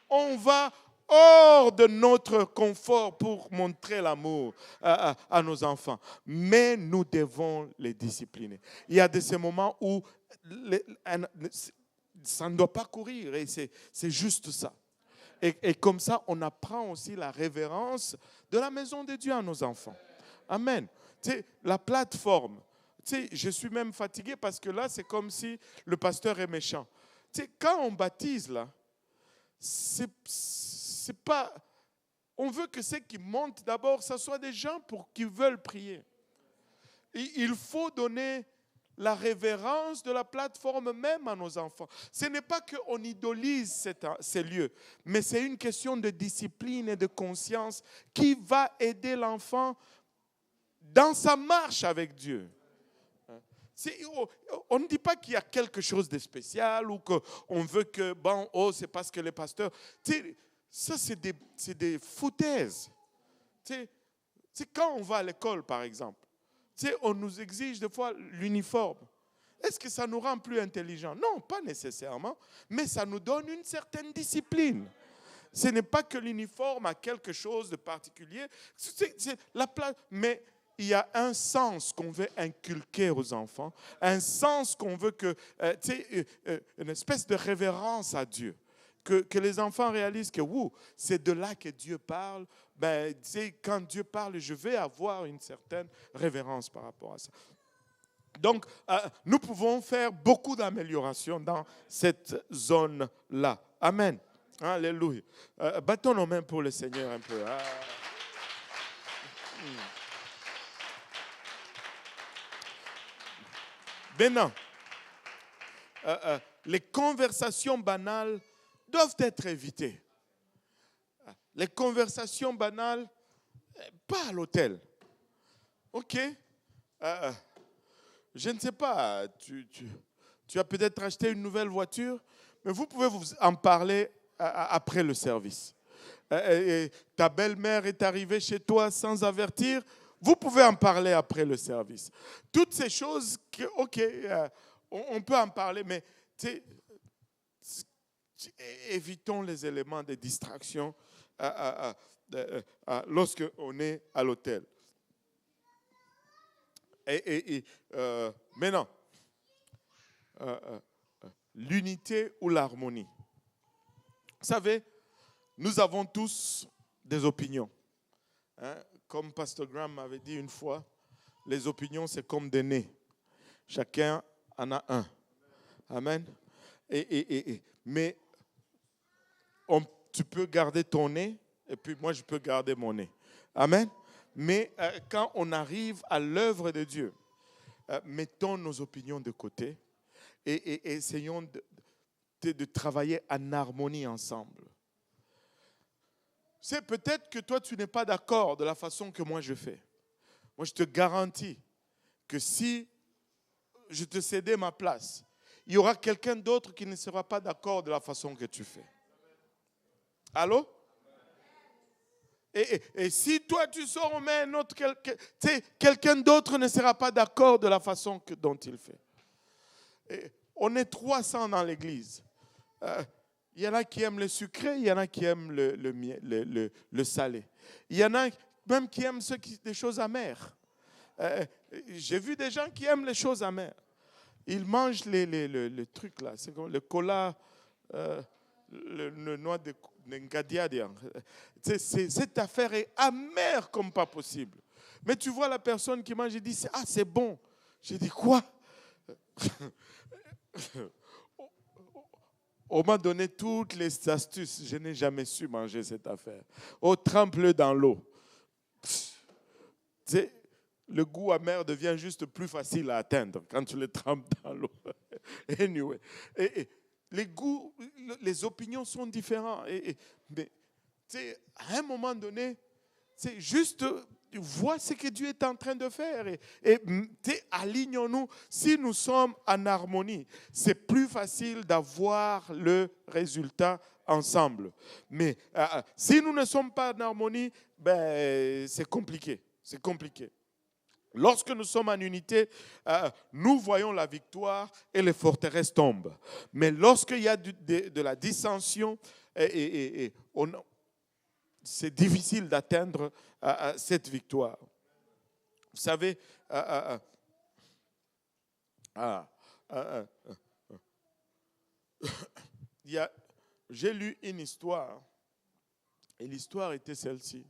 On va hors de notre confort pour montrer l'amour à nos enfants. Mais nous devons les discipliner. Il y a de ces moments où ça ne doit pas courir et c'est juste ça. Et comme ça, on apprend aussi la révérence de la maison de Dieu à nos enfants. Amen. Tu sais, la plateforme. Tu sais, je suis même fatigué parce que là, c'est comme si le pasteur est méchant. Tu sais, quand on baptise, là, c'est pas... On veut que ceux qui montent d'abord, ce soit des gens qui veulent prier. Et il faut donner la révérence de la plateforme même à nos enfants. Ce n'est pas qu'on idolise ces lieux, mais c'est une question de discipline et de conscience qui va aider l'enfant dans sa marche avec Dieu. On ne dit pas qu'il y a quelque chose de spécial ou qu'on veut que, bon, oh, c'est parce que les pasteurs... Ça, c'est des foutaises. Quand on va à l'école, par exemple, on nous exige des fois l'uniforme. Est-ce que ça nous rend plus intelligents? Non, pas nécessairement, mais ça nous donne une certaine discipline. Ce n'est pas que l'uniforme a quelque chose de particulier, mais il y a un sens qu'on veut inculquer aux enfants, un sens qu'on veut que, une espèce de révérence à Dieu. Que les enfants réalisent que c'est de là que Dieu parle. Quand Dieu parle, je vais avoir une certaine révérence par rapport à ça. Donc, nous pouvons faire beaucoup d'améliorations dans cette zone-là. Amen. Alléluia. Battons nos mains pour le Seigneur un peu. Maintenant, les conversations banales doivent être évitées. Les conversations banales, pas à l'hôtel. OK? Je ne sais pas, tu as peut-être acheté une nouvelle voiture, mais vous pouvez vous en parler après le service. Ta belle-mère est arrivée chez toi sans avertir, vous pouvez en parler après le service. Toutes ces choses, OK, on peut en parler, mais évitons les éléments de distraction lorsqu'on est à l'hôtel. Maintenant, l'unité ou l'harmonie. Vous savez, nous avons tous des opinions. Comme Pasteur Graham m'avait dit une fois, les opinions, c'est comme des nez. Chacun en a un. Amen. Mais tu peux garder ton nez, et puis moi, je peux garder mon nez. Amen. Mais quand on arrive à l'œuvre de Dieu, mettons nos opinions de côté et essayons de travailler en harmonie ensemble. C'est peut-être que toi, tu n'es pas d'accord de la façon que moi je fais. Moi, je te garantis que si je te cédais ma place, il y aura quelqu'un d'autre qui ne sera pas d'accord de la façon que tu fais. Allô? Et si toi, tu sors, on met un autre, quelqu'un d'autre ne sera pas d'accord de la façon dont il fait. On est 300 dans l'église. Il y en a qui aiment le sucré, il y en a qui aiment le salé. Il y en a même qui aiment des choses amères. J'ai vu des gens qui aiment les choses amères. Ils mangent les trucs là, c'est comme le cola, le noix de Ngadiadia. Cette affaire est amère comme pas possible. Mais tu vois la personne qui mange et dit c'est bon. J'ai dit quoi? On m'a donné toutes les astuces. Je n'ai jamais su manger cette affaire. Trempe-le dans l'eau. Le goût amer devient juste plus facile à atteindre quand tu le trempes dans l'eau. Anyway. Les goûts, les opinions sont différentes. Mais à un moment donné, c'est juste vois ce que Dieu est en train de faire et alignons-nous. Si nous sommes en harmonie, c'est plus facile d'avoir le résultat ensemble. Mais si nous ne sommes pas en harmonie, c'est compliqué. C'est compliqué. Lorsque nous sommes en unité, nous voyons la victoire et les forteresses tombent. Mais lorsqu'il y a de la dissension, c'est difficile d'atteindre cette victoire. Vous savez, j'ai lu une histoire Et l'histoire était celle-ci.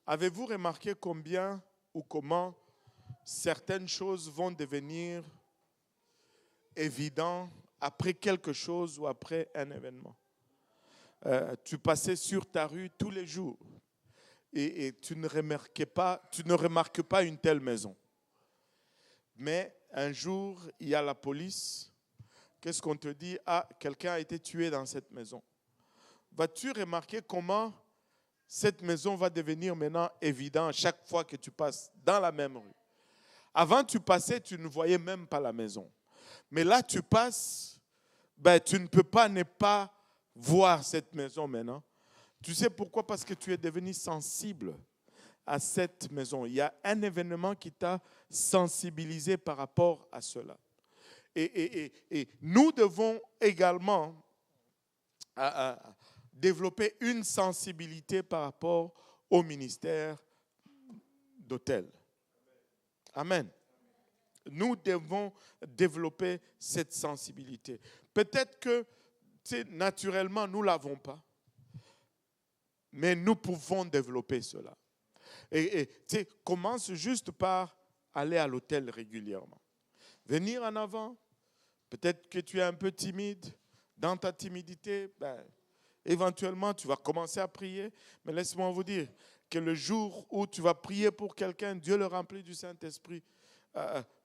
Avez-vous remarqué combien ou comment certaines choses vont devenir évidentes après quelque chose ou après un événement? Tu passais sur ta rue tous les jours et tu ne remarques pas une telle maison. Mais un jour, il y a la police. Qu'est-ce qu'on te dit? Ah, quelqu'un a été tué dans cette maison. Vas-tu remarquer comment cette maison va devenir maintenant évidente chaque fois que tu passes dans la même rue? Avant, tu passais, tu ne voyais même pas la maison. Mais là, tu passes, tu ne peux pas ne pas voir cette maison maintenant. Tu sais pourquoi? Parce que tu es devenu sensible à cette maison. Il y a un événement qui t'a sensibilisé par rapport à cela. Et nous devons également développer une sensibilité par rapport au ministère d'autel. Amen. Nous devons développer cette sensibilité. Peut-être que naturellement, nous ne l'avons pas, mais nous pouvons développer cela. Et commence juste par aller à l'autel régulièrement. Venir en avant. Peut-être que tu es un peu timide. Dans ta timidité, éventuellement, tu vas commencer à prier. Mais laisse-moi vous dire que le jour où tu vas prier pour quelqu'un, Dieu le remplit du Saint-Esprit,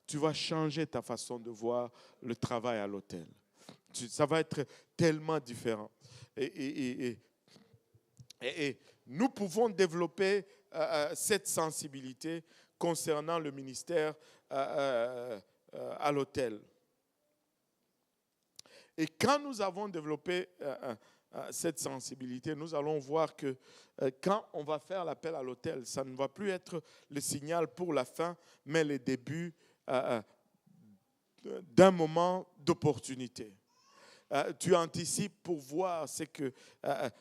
tu vas changer ta façon de voir le travail à l'autel. Ça va être tellement différent. Et nous pouvons développer cette sensibilité concernant le ministère à l'autel. Et quand nous avons développé cette sensibilité, nous allons voir que quand on va faire l'appel à l'autel, ça ne va plus être le signal pour la fin, mais le début d'un moment d'opportunité. Tu anticipes pour voir ce que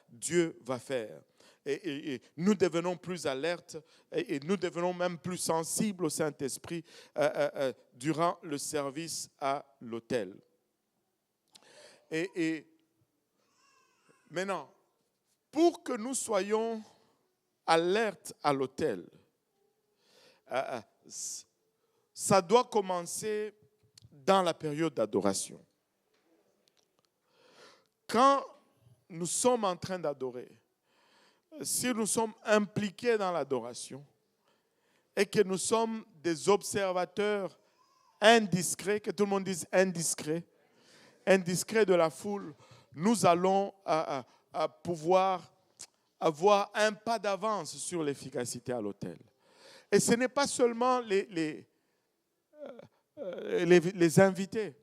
Dieu va faire. Et nous devenons plus alertes et nous devenons même plus sensibles au Saint-Esprit durant le service à l'autel. Et maintenant, pour que nous soyons alertes à l'autel, ça doit commencer dans la période d'adoration. Quand nous sommes en train d'adorer, si nous sommes impliqués dans l'adoration et que nous sommes des observateurs indiscrets, que tout le monde dise indiscrets de la foule, nous allons pouvoir avoir un pas d'avance sur l'efficacité à l'autel. Et ce n'est pas seulement les invités.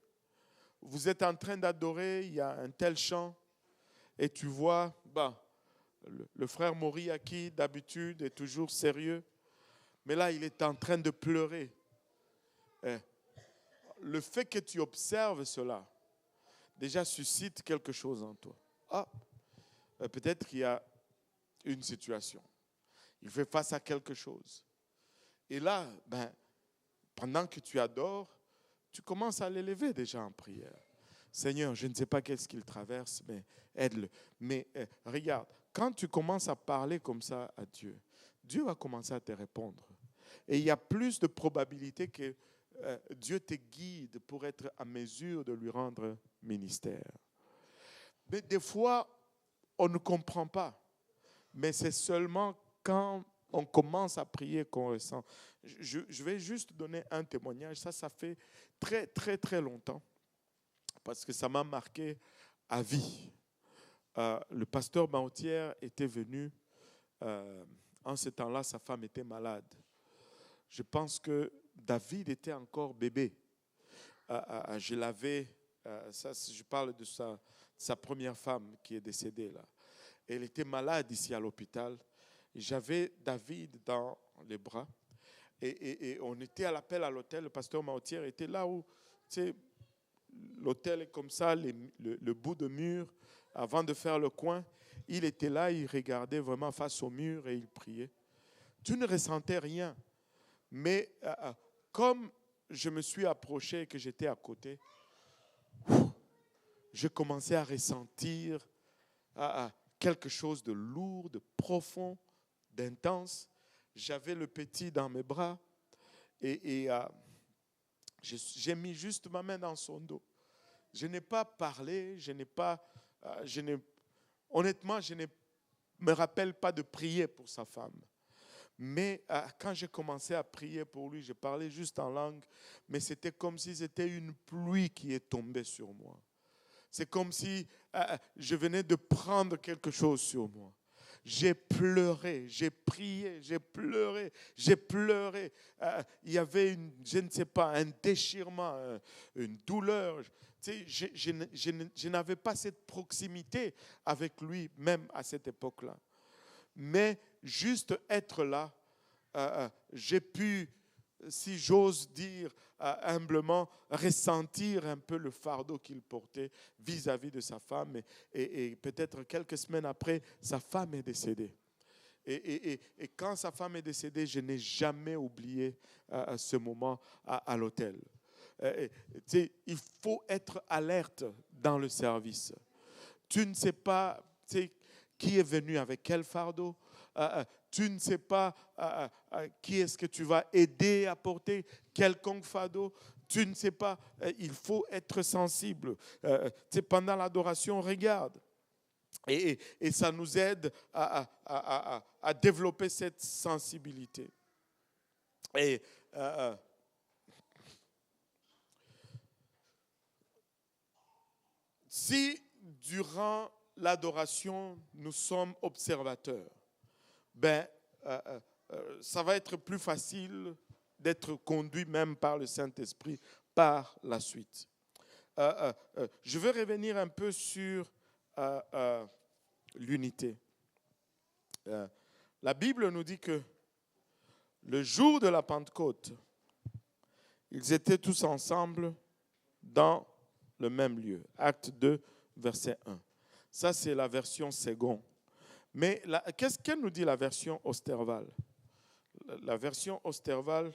Vous êtes en train d'adorer, il y a un tel chant, et tu vois, le frère Maury qui d'habitude est toujours sérieux, mais là il est en train de pleurer. Le fait que tu observes cela, déjà suscite quelque chose en toi. Peut-être qu'il y a une situation. Il fait face à quelque chose. Et là, pendant que tu adores, tu commences à l'élever déjà en prière. Seigneur, je ne sais pas qu'est-ce qu'il traverse, mais aide-le. Mais regarde, quand tu commences à parler comme ça à Dieu, Dieu va commencer à te répondre. Et il y a plus de probabilité que Dieu te guide pour être à mesure de lui rendre ministère. Mais des fois, on ne comprend pas. Mais c'est seulement quand on commence à prier qu'on ressent. Je vais juste donner un témoignage. Ça fait très, très, très longtemps. Parce que ça m'a marqué à vie. Le pasteur Bautière était venu. En ce temps-là, sa femme était malade. Je pense que David était encore bébé. Je l'avais, je parle de sa première femme qui est décédée là. Elle était malade ici à l'hôpital. J'avais David dans les bras. Et on était à l'appel à l'hôtel. Le pasteur Bautière était là où, tu sais, l'hôtel est comme ça, le bout de mur, avant de faire le coin. Il était là, il regardait vraiment face au mur et il priait. Tu ne ressentais rien. Mais comme je me suis approché et que j'étais à côté, je commençais à ressentir quelque chose de lourd, de profond, d'intense. J'avais le petit dans mes bras et j'ai mis juste ma main dans son dos. Je n'ai pas parlé, honnêtement, je ne me rappelle pas de prier pour sa femme. Mais quand j'ai commencé à prier pour lui, je parlais juste en langue, mais c'était comme si c'était une pluie qui est tombée sur moi. C'est comme si je venais de prendre quelque chose sur moi. J'ai pleuré, j'ai prié, j'ai pleuré. Il y avait je ne sais pas, un déchirement, une douleur. Tu sais, je n'avais pas cette proximité avec lui, même à cette époque-là. Mais juste être là, j'ai pu, si j'ose dire humblement, ressentir un peu le fardeau qu'il portait vis-à-vis de sa femme. Et peut-être quelques semaines après, sa femme est décédée. Et quand sa femme est décédée, je n'ai jamais oublié ce moment à l'hôtel. Il faut être alerte dans le service. Tu ne sais pas qui est venu avec quel fardeau. Tu ne sais pas qui est-ce que tu vas aider à porter quelconque fardeau. Tu ne sais pas. Il faut être sensible. Pendant l'adoration, regarde. Et ça nous aide à développer cette sensibilité. Et si durant l'adoration, nous sommes observateurs, ça va être plus facile d'être conduit même par le Saint-Esprit par la suite. Je veux revenir un peu sur l'unité. La Bible nous dit que le jour de la Pentecôte, ils étaient tous ensemble dans le même lieu. Acte 2, verset 1. Ça, c'est la version seconde. Mais qu'est-ce qu'elle nous dit la version Osterval? La version Osterval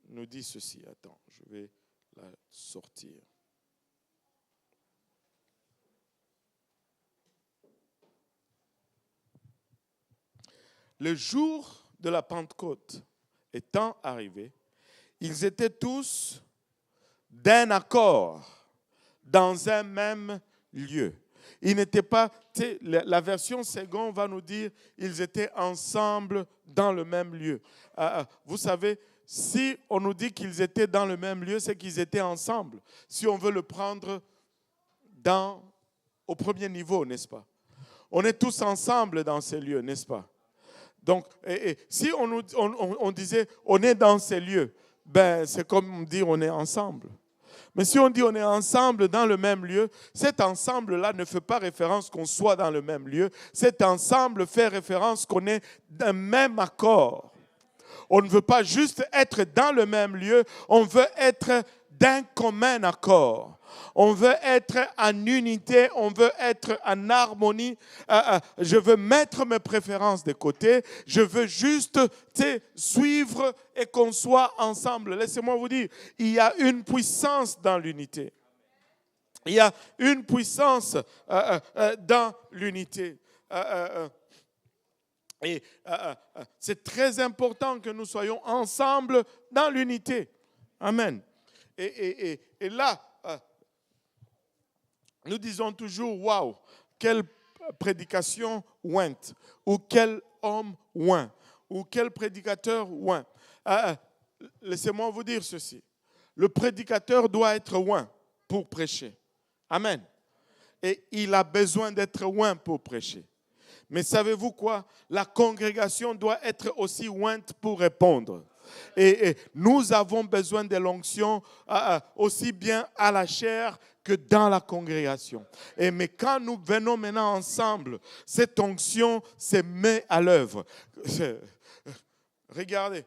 nous dit ceci. Attends, je vais la sortir. Le jour de la Pentecôte étant arrivé, ils étaient tous d'un accord dans un même lieu. Ils n'étaient pas, la version seconde va nous dire, ils étaient ensemble dans le même lieu. Vous savez, si on nous dit qu'ils étaient dans le même lieu, c'est qu'ils étaient ensemble. Si on veut le prendre au premier niveau, n'est-ce pas? On est tous ensemble dans ces lieux, n'est-ce pas? Donc, si on disait, on est dans ces lieux, c'est comme dire on est ensemble. Mais si on dit on est ensemble dans le même lieu, cet ensemble-là ne fait pas référence qu'on soit dans le même lieu. Cet ensemble fait référence qu'on est d'un même accord. On ne veut pas juste être dans le même lieu, on veut être d'un commun accord. On veut être en unité, on veut être en harmonie. Je veux mettre mes préférences de côté. Je veux juste suivre et qu'on soit ensemble. Laissez-moi vous dire, il y a une puissance dans l'unité. Il y a une puissance dans l'unité. Et c'est très important que nous soyons ensemble dans l'unité. Amen. Et là, nous disons toujours, waouh, quelle prédication ouinte, ou quel homme ouin, ou quel prédicateur ouin. Laissez-moi vous dire ceci. Le prédicateur doit être ouin pour prêcher. Amen. Et il a besoin d'être ouin pour prêcher. Mais savez-vous quoi? La congrégation doit être aussi ointe pour répondre. Et nous avons besoin de l'onction aussi bien à la chair que dans la congrégation. Mais quand nous venons maintenant ensemble, cette onction se met à l'œuvre. Regardez,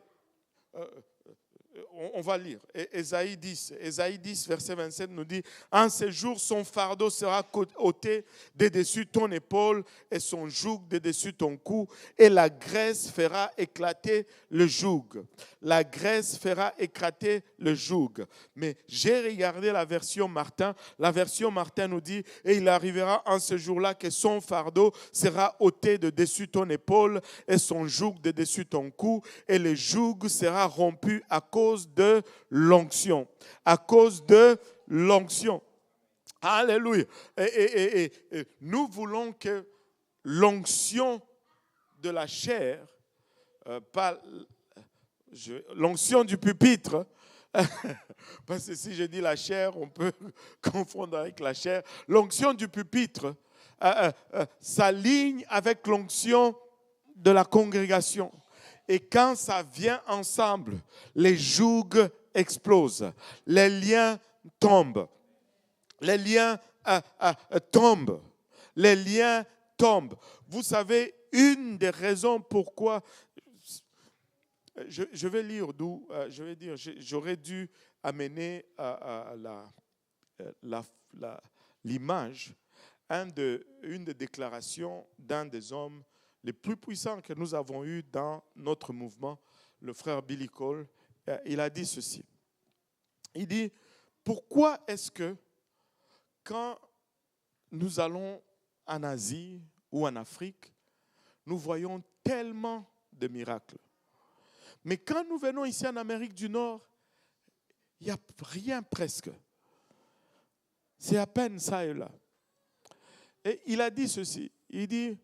on va lire. Ésaïe 10, verset 27 nous dit, « En ces jours, son fardeau sera ôté de dessus ton épaule et son joug de dessus ton cou, et la graisse fera éclater le joug. » La graisse fera éclater le joug. Mais j'ai regardé la version Martin. La version Martin nous dit, « Et il arrivera en ce jour-là que son fardeau sera ôté de dessus ton épaule et son joug de dessus ton cou, et le joug sera rompu à cause de l'onction. » À cause de l'onction. Alléluia. Et nous voulons que l'onction de la chair, pas l'onction du pupitre, parce que si je dis la chair, on peut confondre avec la chair. L'onction du pupitre s'aligne avec l'onction de la congrégation. Et quand ça vient ensemble, les jougs explosent, les liens tombent. Les liens tombent. Les liens tombent. Vous savez, une des raisons pourquoi, je vais lire d'où, je vais dire, j'aurais dû amener l'image, une des déclarations d'un des hommes les plus puissants que nous avons eu dans notre mouvement, le frère Billy Cole. Il a dit ceci. Il dit, pourquoi est-ce que quand nous allons en Asie ou en Afrique, nous voyons tellement de miracles. Mais quand nous venons ici en Amérique du Nord, il n'y a rien presque. C'est à peine ça et là. Et il a dit ceci. Il dit,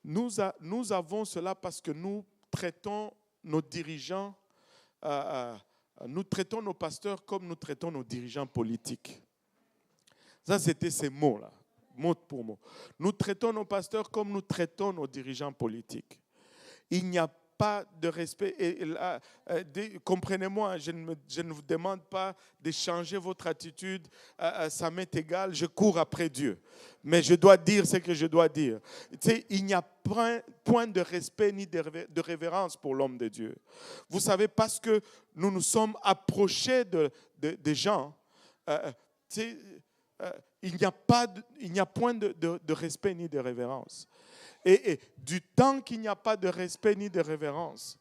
nous avons cela parce que nous traitons nos dirigeants, nous traitons nos pasteurs comme nous traitons nos dirigeants politiques. Ça, c'était ces mots-là, mot pour mot. Nous traitons nos pasteurs comme nous traitons nos dirigeants politiques. Il n'y a pas de respect. Comprenez-moi, je ne vous demande pas de changer votre attitude. Ça m'est égal, je cours après Dieu. Mais je dois dire ce que je dois dire. Tu sais, il n'y a point de respect ni de révérence pour l'homme de Dieu. Vous savez, parce que nous nous sommes approchés des gens, il n'y a point de respect ni de révérence. Et du temps qu'il n'y a pas de respect ni de révérence,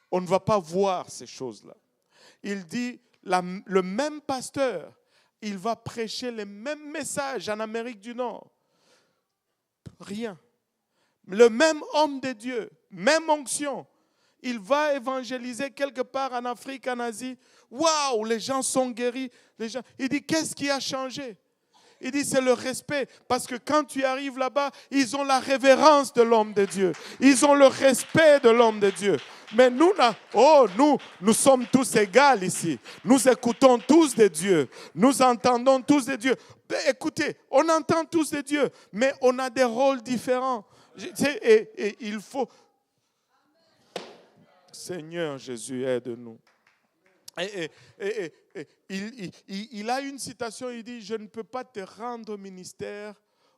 on ne va pas voir ces choses-là. Il dit, le même pasteur, il va prêcher les mêmes messages en Amérique du Nord. Rien. Le même homme de Dieu, même onction, il va évangéliser quelque part en Afrique, en Asie. Waouh, les gens sont guéris. Il dit, qu'est-ce qui a changé? Il dit, c'est le respect. Parce que quand tu arrives là-bas, ils ont la révérence de l'homme de Dieu. Ils ont le respect de l'homme de Dieu. Mais nous sommes tous égaux ici. Nous écoutons tous de Dieu. Nous entendons tous de Dieu. Écoutez, on entend tous de Dieu, mais on a des rôles différents. Et il faut... Seigneur Jésus, aide-nous. Il a une citation, il dit, je ne peux pas te rendre ministère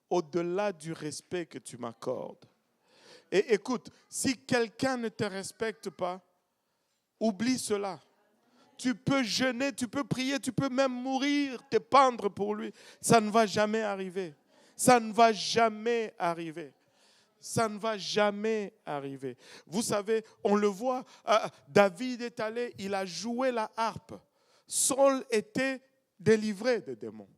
au-delà du respect que tu m'accordes. Et écoute, si quelqu'un ne te respecte pas, oublie cela. Tu peux jeûner, tu peux prier, tu peux même mourir, te pendre pour lui. Ça ne va jamais arriver. Ça ne va jamais arriver. Ça ne va jamais arriver. Vous savez, on le voit, David est allé, il a joué la harpe. Saul était délivré des démons.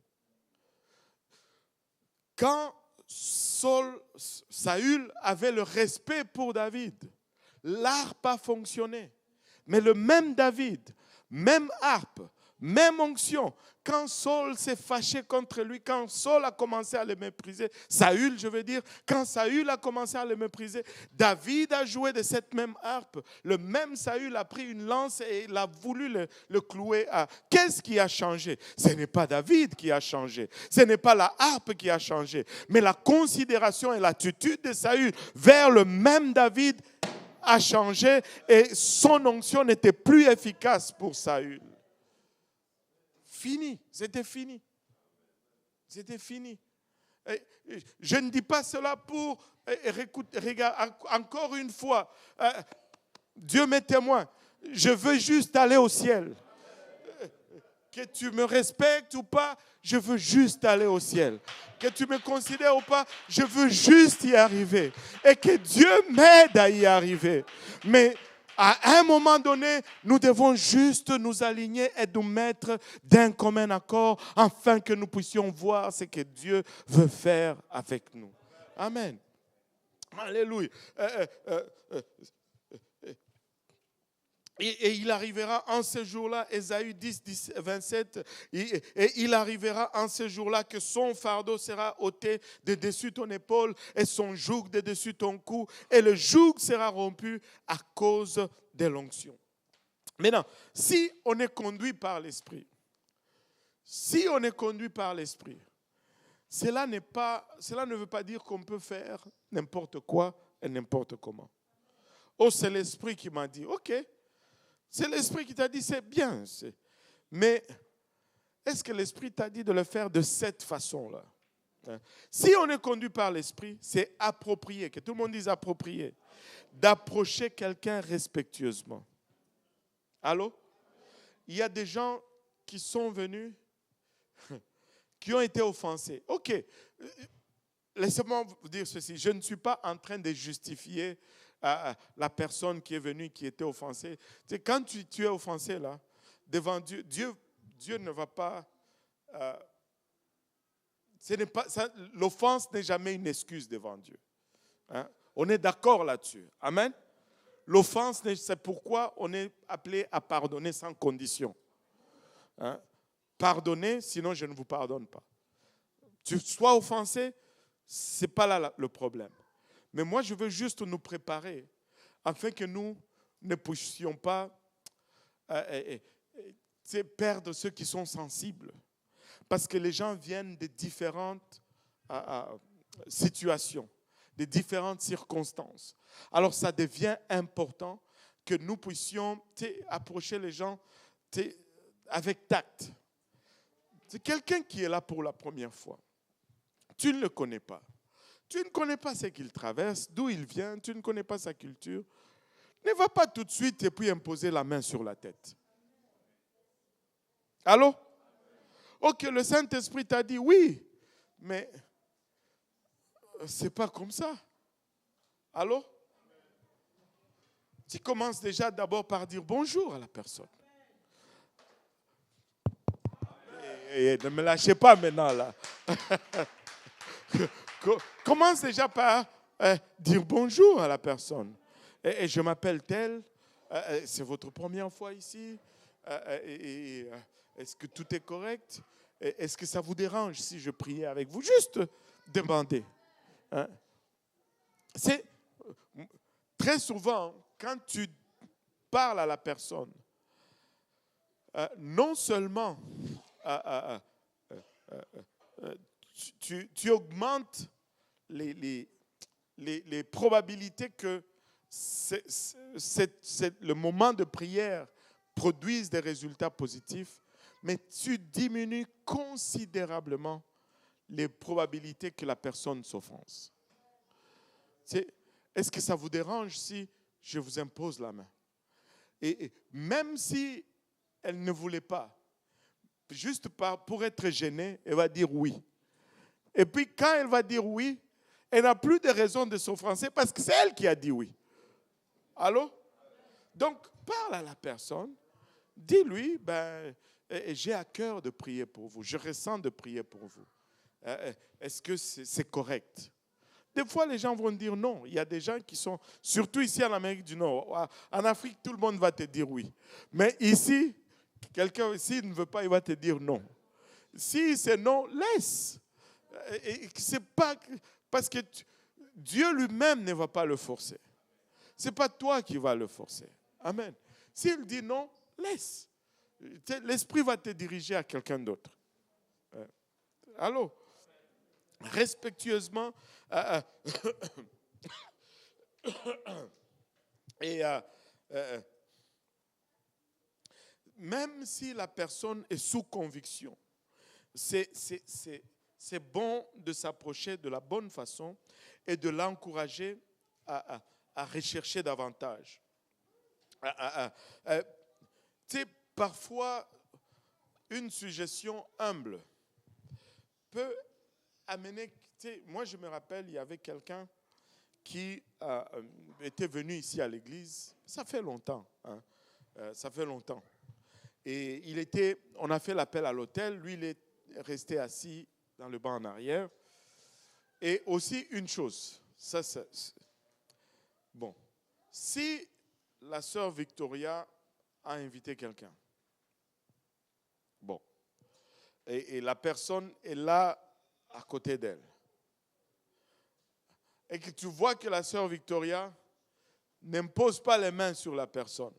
Quand Saül avait le respect pour David, l'harpe a fonctionné. Mais le même David, même harpe, même onction, quand Saul s'est fâché contre lui, quand Saul a commencé à le mépriser, Saül, je veux dire, quand Saül a commencé à le mépriser, David a joué de cette même harpe. Le même Saül a pris une lance et il a voulu le clouer à... Qu'est-ce qui a changé? Ce n'est pas David qui a changé. Ce n'est pas la harpe qui a changé. Mais la considération et l'attitude de Saül vers le même David a changé et son onction n'était plus efficace pour Saül. Fini, c'était fini. C'était fini. Je ne dis pas cela pour, regarde, encore une fois, Dieu m'est témoin. Je veux juste aller au ciel. Que tu me respectes ou pas, je veux juste aller au ciel. Que tu me considères ou pas, je veux juste y arriver. Et que Dieu m'aide à y arriver. Mais à un moment donné, nous devons juste nous aligner et nous mettre d'un commun accord afin que nous puissions voir ce que Dieu veut faire avec nous. Amen. Alléluia. Et il arrivera en ce jour-là, Ésaïe 10, 27, et il arrivera en ce jour-là que son fardeau sera ôté de dessus ton épaule et son joug de dessus ton cou, et le joug sera rompu à cause de l'onction. Maintenant, si on est conduit par l'Esprit, cela ne veut pas dire qu'on peut faire n'importe quoi et n'importe comment. Oh, c'est l'Esprit qui m'a dit, ok. C'est l'Esprit qui t'a dit, c'est bien. Mais est-ce que l'Esprit t'a dit de le faire de cette façon-là? Si on est conduit par l'Esprit, c'est approprié, que tout le monde dise approprié, d'approcher quelqu'un respectueusement. Allô? Il y a des gens qui sont venus, qui ont été offensés. Ok, laissez-moi vous dire ceci, je ne suis pas en train de justifier la personne qui est venue, qui était offensée. Tu sais, quand tu es offensé là, devant Dieu, Dieu ne va pas... l'offense n'est jamais une excuse devant Dieu. Hein? On est d'accord là-dessus. Amen. L'offense, c'est pourquoi on est appelé à pardonner sans condition. Hein? Pardonnez, sinon je ne vous pardonne pas. Tu sois offensé, ce n'est pas là le problème. Mais moi, je veux juste nous préparer afin que nous ne puissions pas perdre ceux qui sont sensibles. Parce que les gens viennent de différentes situations, de différentes circonstances. Alors, ça devient important que nous puissions approcher les gens avec tact. C'est quelqu'un qui est là pour la première fois. Tu ne le connais pas. Tu ne connais pas ce qu'il traverse, d'où il vient, tu ne connais pas sa culture. Ne va pas tout de suite et puis imposer la main sur la tête. Allô? Ok, le Saint-Esprit t'a dit oui, mais c'est pas comme ça. Allô? Tu commences déjà d'abord par dire bonjour à la personne. Et ne me lâchez pas maintenant là. Commence déjà par dire bonjour à la personne. Et je m'appelle tel. C'est votre première fois ici. Est-ce que tout est correct? Est-ce que ça vous dérange si je priais avec vous? Juste demandez. Hein? C'est très souvent, quand tu parles à la personne, non seulement tu augmentes les probabilités que le moment de prière produise des résultats positifs, mais tu diminues considérablement les probabilités que la personne s'offense. Est-ce que ça vous dérange si je vous impose la main? Et même si elle ne voulait pas, juste pour être gênée, elle va dire oui. Et puis quand elle va dire oui, elle n'a plus de raison de s'offenser parce que c'est elle qui a dit oui. Allô? Donc, parle à la personne, dis-lui, j'ai à cœur de prier pour vous, je ressens de prier pour vous. Est-ce que c'est correct? Des fois, les gens vont dire non. Il y a des gens qui sont, surtout ici en Amérique du Nord, en Afrique, tout le monde va te dire oui. Mais ici, quelqu'un ici ne veut pas, il va te dire non. Si c'est non, laisse. Et c'est pas parce que Dieu lui-même ne va pas le forcer. Ce n'est pas toi qui vas le forcer. Amen. S'il dit non, laisse. L'Esprit va te diriger à quelqu'un d'autre. Allô? Respectueusement. Et même si la personne est sous conviction, c'est bon de s'approcher de la bonne façon et de l'encourager à rechercher davantage. Ah, ah, ah. Tu sais, parfois, une suggestion humble peut amener. Tu sais, moi, je me rappelle, il y avait quelqu'un qui était venu ici à l'église. Ça fait longtemps. Hein, ça fait longtemps. Et on a fait l'appel à l'hôtel. Lui, il est resté assis dans le banc en arrière. Et aussi une chose. Bon. Si la sœur Victoria a invité quelqu'un, bon, et la personne est là à côté d'elle, et que tu vois que la sœur Victoria n'impose pas les mains sur la personne,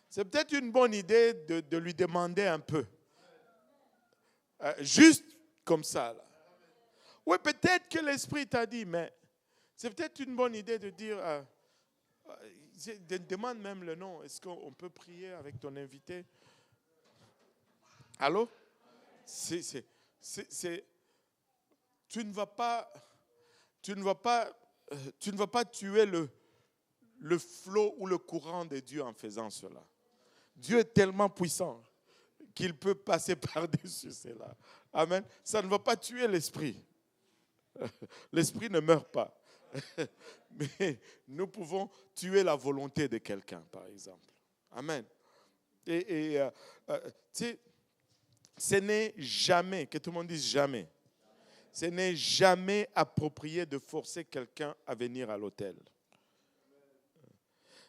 c'est peut-être une bonne idée de lui demander un peu. Juste comme ça. Là. Oui, peut-être que l'Esprit t'a dit, mais c'est peut-être une bonne idée de dire, demande même le nom. Est-ce qu'on peut prier avec ton invité? Allô? Tu ne vas pas tuer le flot ou le courant de Dieu en faisant cela. Dieu est tellement puissant qu'il peut passer par-dessus cela. Amen. Ça ne va pas tuer l'esprit. L'esprit ne meurt pas. Mais nous pouvons tuer la volonté de quelqu'un, par exemple. Amen. Et tu sais, ce n'est jamais, que tout le monde dise jamais, ce n'est jamais approprié de forcer quelqu'un à venir à l'hôtel.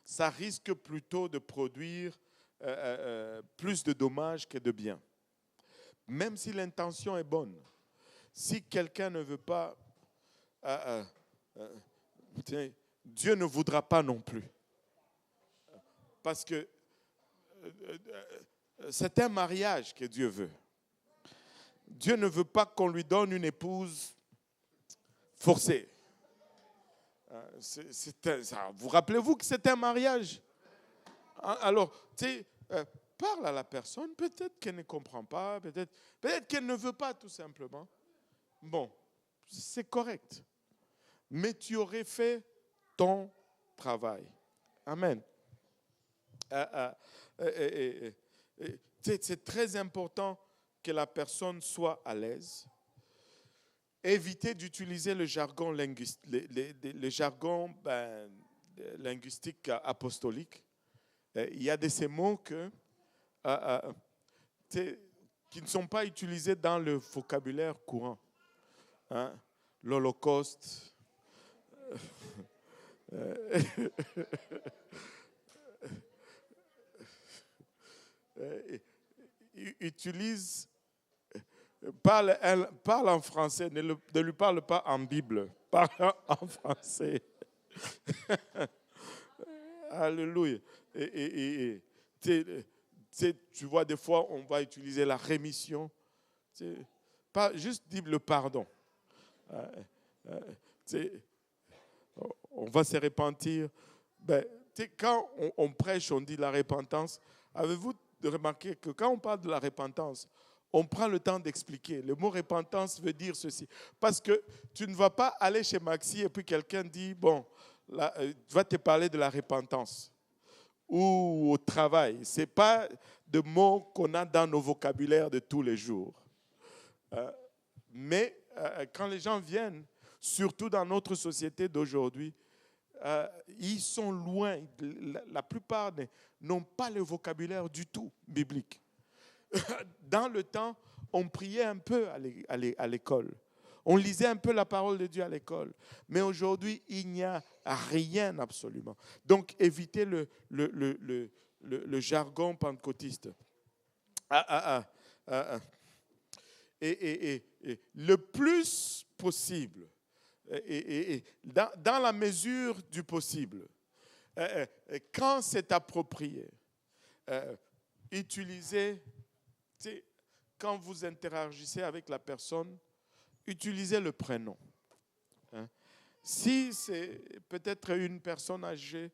Ça risque plutôt de produire plus de dommages que de bien. Même si l'intention est bonne, si quelqu'un ne veut pas, Dieu ne voudra pas non plus. Parce que c'est un mariage que Dieu veut. Dieu ne veut pas qu'on lui donne une épouse forcée. Vous rappelez-vous que c'est un mariage? Alors, tu sais, parle à la personne, peut-être qu'elle ne comprend pas, peut-être qu'elle ne veut pas tout simplement. Bon, c'est correct. Mais tu aurais fait ton travail. Amen. C'est très important que la personne soit à l'aise. Éviter d'utiliser le jargon linguistique apostolique. Il y a de ces mots qui ne sont pas utilisés dans le vocabulaire courant. Hein? L'Holocauste. Parle en français, ne lui parle pas en Bible, parle en français. Alléluia. Tu vois, des fois, on va utiliser la rémission. Pas juste dire le pardon. On va se repentir. Quand on prêche, on dit la repentance. Avez-vous remarqué que quand on parle de la repentance, on prend le temps d'expliquer. Le mot repentance veut dire ceci. Parce que tu ne vas pas aller chez Maxi et puis quelqu'un dit, bon, va te parler de la repentance. Ou au travail. Ce n'est pas de mots qu'on a dans nos vocabulaires de tous les jours. Mais quand les gens viennent, surtout dans notre société d'aujourd'hui, ils sont loin. La plupart n'ont pas le vocabulaire du tout biblique. Dans le temps, on priait un peu à l'école. On lisait un peu la parole de Dieu à l'école. Mais aujourd'hui, il n'y a rien absolument. Donc, évitez le jargon pentecôtiste. Et le plus possible, dans la mesure du possible, quand c'est approprié, utilisez, quand vous interagissez avec la personne, utilisez le prénom. Si c'est peut-être une personne âgée,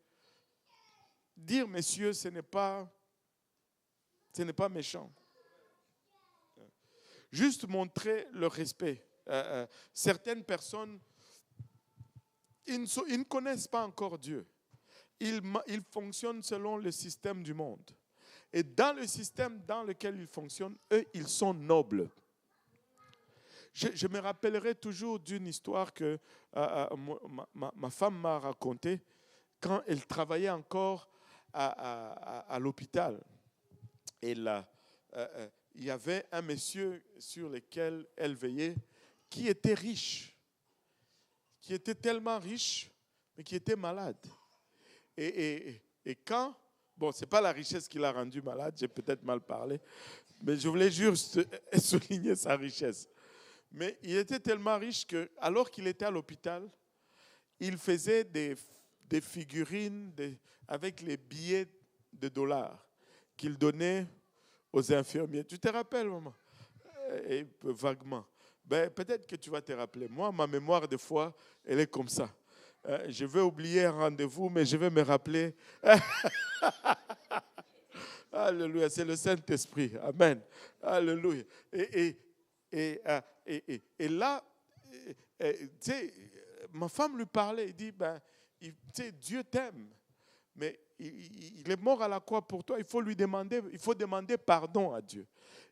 dire messieurs, ce n'est pas méchant. Juste montrer le respect. Certaines personnes, ils ne connaissent pas encore Dieu. il fonctionne selon le système du monde. Et dans le système dans lequel ils fonctionnent, eux, ils sont nobles. Je me rappellerai toujours d'une histoire que ma femme m'a racontée quand elle travaillait encore à l'hôpital. Et là, il y avait un monsieur sur lequel elle veillait qui était riche, qui était tellement riche, mais qui était malade. Et quand, bon, ce n'est pas la richesse qui l'a rendu malade, j'ai peut-être mal parlé, mais je voulais juste souligner sa richesse. Mais il était tellement riche que, alors qu'il était à l'hôpital, il faisait des figurines avec les billets de dollars qu'il donnait aux infirmiers. Tu te rappelles, maman? Et vaguement. Ben, peut-être que tu vas te rappeler. Moi, ma mémoire, des fois, elle est comme ça. Je vais oublier un rendez-vous, mais je vais me rappeler. Alléluia, c'est le Saint-Esprit. Amen. Alléluia. Et là, tu sais, ma femme lui parlait. Il dit, ben, tu sais, Dieu t'aime, mais il est mort à la croix pour toi. Il faut demander pardon à Dieu.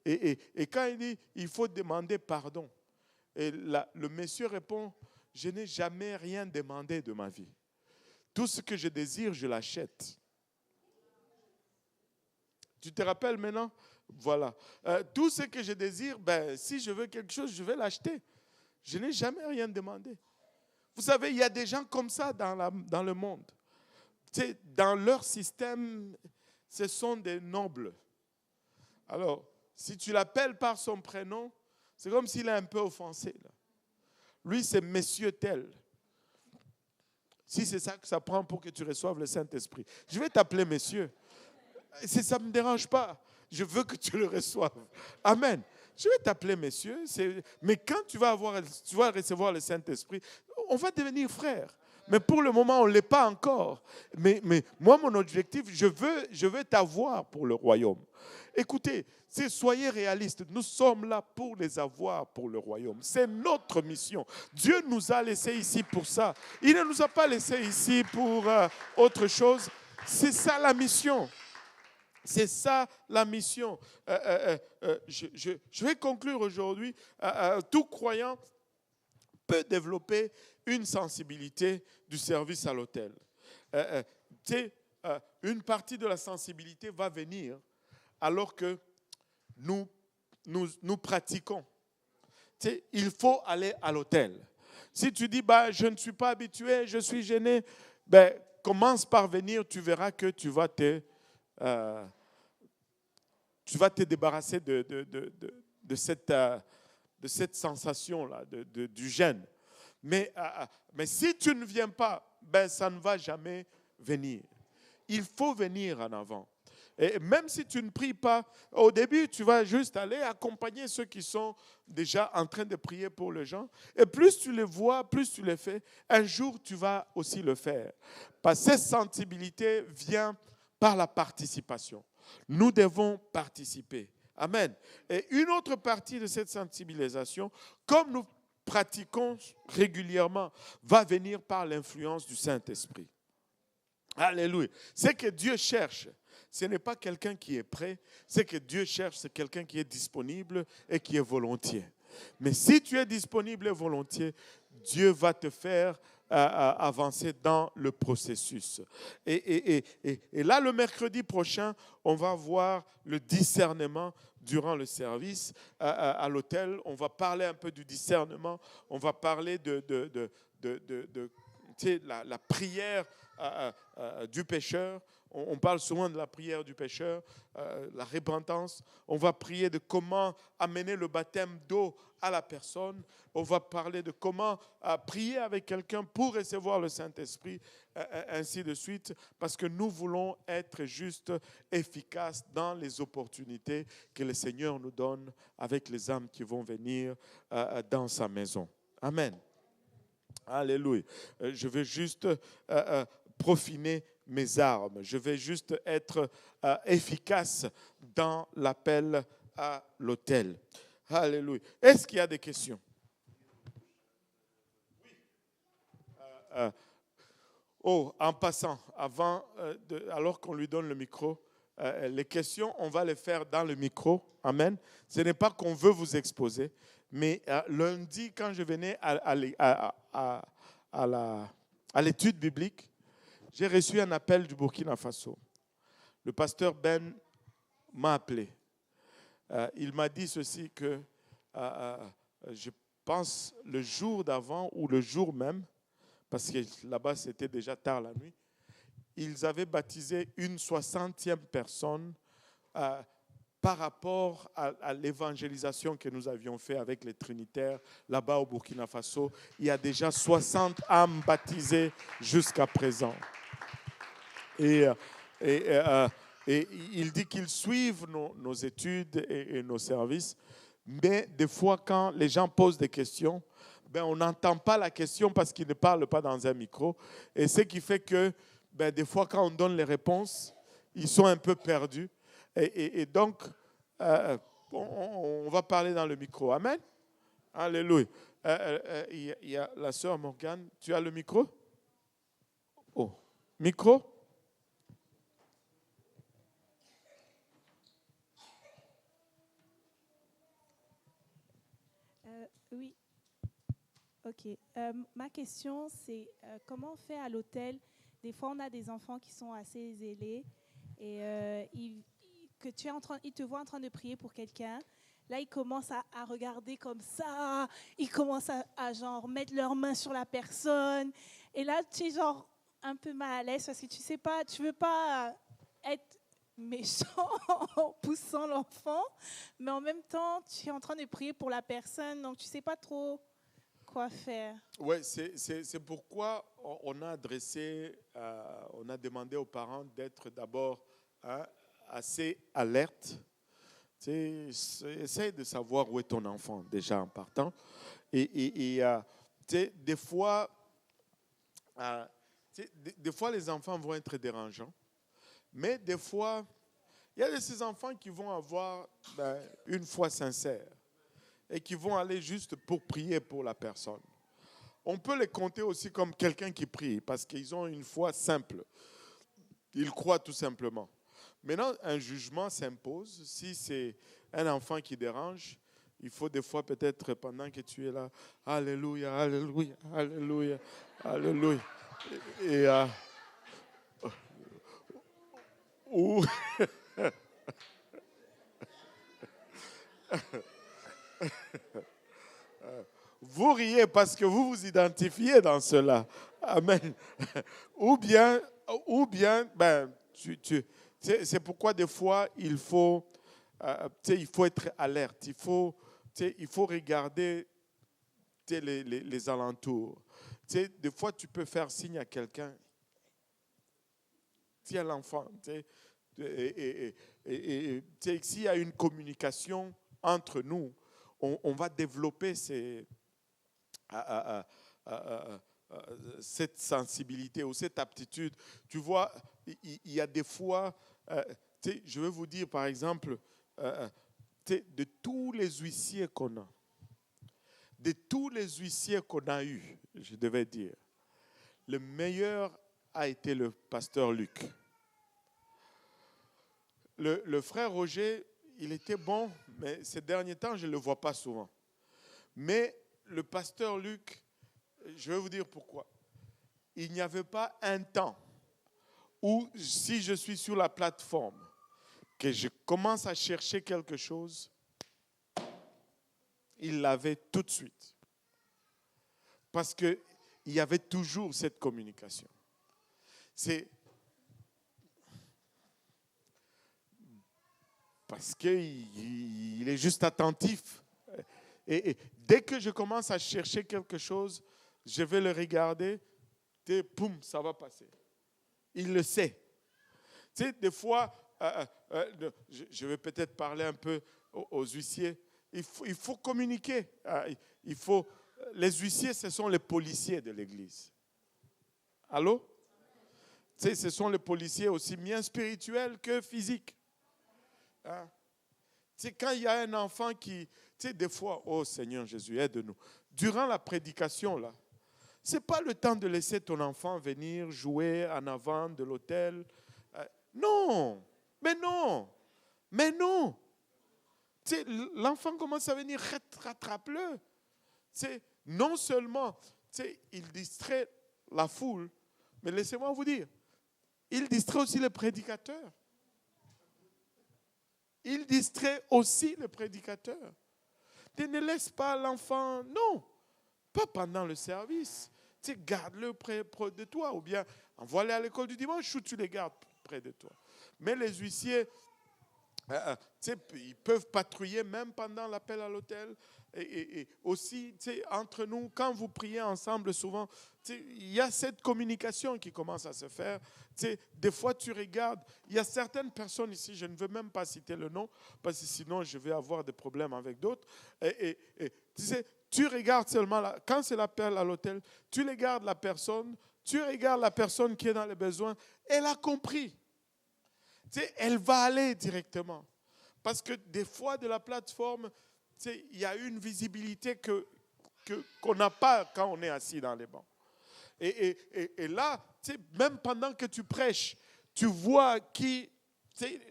Et quand il dit, il faut demander pardon, et là, le monsieur répond, je n'ai jamais rien demandé de ma vie. Tout ce que je désire, je l'achète. Tu te rappelles maintenant? Voilà. Tout ce que je désire, ben, si je veux quelque chose, je vais l'acheter. Je n'ai jamais rien demandé. Vous savez, il y a des gens comme ça dans le monde. Tu sais, dans leur système, ce sont des nobles. Alors, si tu l'appelles par son prénom, c'est comme s'il est un peu offensé. Là. Lui, c'est monsieur tel. Si c'est ça que ça prend pour que tu reçoives le Saint-Esprit. Je vais t'appeler monsieur. Ça ne me dérange pas. Je veux que tu le reçoives. Amen. Je vais t'appeler monsieur. Mais quand tu vas recevoir le Saint-Esprit, on va devenir frères. Mais pour le moment, on ne l'est pas encore. Mais moi, mon objectif, je veux t'avoir pour le royaume. Écoutez, soyez réalistes. Nous sommes là pour les avoir pour le royaume. C'est notre mission. Dieu nous a laissés ici pour ça. Il ne nous a pas laissés ici pour autre chose. C'est ça la mission. C'est ça la mission. Je vais conclure aujourd'hui. Tout croyant peut développer une sensibilité du service à l'autel. Une partie de la sensibilité va venir alors que nous pratiquons. Il faut aller à l'autel. Si tu dis, bah, je ne suis pas habitué, je suis gêné, ben, commence par venir, tu verras que tu vas te débarrasser de cette sensation-là, du gêne. Mais si tu ne viens pas, ben, ça ne va jamais venir. Il faut venir en avant. Et même si tu ne pries pas, au début, tu vas juste aller accompagner ceux qui sont déjà en train de prier pour les gens. Et plus tu les vois, plus tu les fais, un jour, tu vas aussi le faire. Parce que cette sensibilité vient par la participation. Nous devons participer. Amen. Et une autre partie de cette sensibilisation, comme nous pratiquons régulièrement, va venir par l'influence du Saint-Esprit. Alléluia. C'est que Dieu cherche. Ce n'est pas quelqu'un qui est prêt. Ce que Dieu cherche, c'est quelqu'un qui est disponible et qui est volontiers. Mais si tu es disponible et volontiers, Dieu va te faire avancer dans le processus. Et là, le mercredi prochain, on va voir le discernement durant le service à l'hôtel. On va parler un peu du discernement. On va parler de la prière du pécheur. On parle souvent de la prière du pécheur, la repentance. On va prier de comment amener le baptême d'eau à la personne. On va parler de comment prier avec quelqu'un pour recevoir le Saint-Esprit, ainsi de suite, parce que nous voulons être juste efficaces dans les opportunités que le Seigneur nous donne avec les âmes qui vont venir dans sa maison. Amen. Alléluia. Je veux juste profiner mes armes. Je vais juste être efficace dans l'appel à l'autel. Alléluia. Est-ce qu'il y a des questions? Oui. Oh, en passant, alors qu'on lui donne le micro, les questions, on va les faire dans le micro. Amen. Ce n'est pas qu'on veut vous exposer, mais lundi, quand je venais à l'étude biblique, j'ai reçu un appel du Burkina Faso. Le pasteur Ben m'a appelé. Il m'a dit ceci que je pense le jour d'avant ou le jour même, parce que là-bas c'était déjà tard la nuit, ils avaient baptisé une 60e personne par rapport à l'évangélisation que nous avions fait avec les Trinitaires là-bas au Burkina Faso. Il y a déjà 60 âmes baptisées jusqu'à présent. Et il dit qu'ils suivent nos études et nos services, mais des fois, quand les gens posent des questions, on n'entend pas la question parce qu'ils ne parlent pas dans un micro. Et ce qui fait que, des fois, quand on donne les réponses, ils sont un peu perdus. Et donc, on va parler dans le micro. Amen. Alléluia. Il y a la sœur Morgane. Tu as le micro? Oh, micro? Oui, ok. Ma question, c'est comment on fait à l'hôtel? Des fois, on a des enfants qui sont assez zélés et ils te voient en train de prier pour quelqu'un. Là, ils commencent à regarder comme ça. Ils commencent à genre mettre leurs mains sur la personne. Et là, tu es genre un peu mal à l'aise parce que tu veux pas être méchant en poussant l'enfant, mais en même temps, tu es en train de prier pour la personne, donc tu sais pas trop quoi faire. Oui, c'est pourquoi on a on a demandé aux parents d'être d'abord assez alertes. Essaye de savoir où est ton enfant déjà en partant. Et des fois, des fois, les enfants vont être dérangeants, mais des fois, il y a de ces enfants qui vont avoir une foi sincère et qui vont aller juste pour prier pour la personne. On peut les compter aussi comme quelqu'un qui prie parce qu'ils ont une foi simple. Ils croient tout simplement. Maintenant, un jugement s'impose. Si c'est un enfant qui dérange, il faut des fois peut-être pendant que tu es là, Alléluia, Alléluia, Alléluia, Alléluia. Et ou vous riez parce que vous vous identifiez dans cela. Amen. Ou bien, c'est pourquoi des fois il faut être alerte. Il faut regarder les alentours. Des fois, tu peux faire signe à quelqu'un. Tiens l'enfant. S'il y a une communication entre nous, on va développer cette sensibilité ou cette aptitude. Tu vois, il y a des fois, je vais vous dire par exemple, de tous les huissiers qu'on a, eu, je devais dire, le meilleur a été le pasteur Luc. Le frère Roger, il était bon, mais ces derniers temps, je ne le vois pas souvent. Mais le pasteur Luc, je vais vous dire pourquoi. Il n'y avait pas un temps où, si je suis sur la plateforme, que je commence à chercher quelque chose, il l'avait tout de suite. Parce qu'il y avait toujours cette communication. C'est parce qu'il est juste attentif. Et dès que je commence à chercher quelque chose, je vais le regarder, et poum, ça va passer. Il le sait. Tu sais, des fois, je vais peut-être parler un peu aux huissiers. Il faut communiquer. Les huissiers, ce sont les policiers de l'Église. Allô? Tu sais, ce sont les policiers aussi bien spirituels que physiques. Hein? Tu sais, quand il y a un enfant qui, tu sais, des fois, oh Seigneur Jésus, aide-nous. Durant la prédication, là, Ce n'est pas le temps de laisser ton enfant venir jouer en avant de l'autel. Non, mais non, mais non. Tu sais, l'enfant commence à venir, rattrape-le. Tu sais, non seulement tu sais, il distrait la foule, mais laissez-moi vous dire, il distrait aussi le prédicateur. Il distrait aussi le prédicateur. Tu ne laisses pas l'enfant, non, pas pendant le service. Tu sais, garde-le près de toi, ou bien envoie-le à l'école du dimanche ou tu les gardes près de toi. Mais les huissiers, tu sais, ils peuvent patrouiller même pendant l'appel à l'hôtel. Et aussi, tu sais, entre nous, quand vous priez ensemble, souvent, tu sais, il y a cette communication qui commence à se faire. Tu sais, des fois, tu regardes, il y a certaines personnes ici, je ne veux même pas citer le nom, parce que sinon, je vais avoir des problèmes avec d'autres. Et tu sais, tu regardes seulement, quand c'est l'appel à l'hôtel, tu regardes la personne, tu regardes la personne qui est dans les besoins, elle a compris. Tu sais, elle va aller directement. Parce que des fois, de la plateforme, tu sais, il y a une visibilité qu'on n'a pas quand on est assis dans les bancs. Et là, tu sais, même pendant que tu prêches, tu vois qui, tu sais,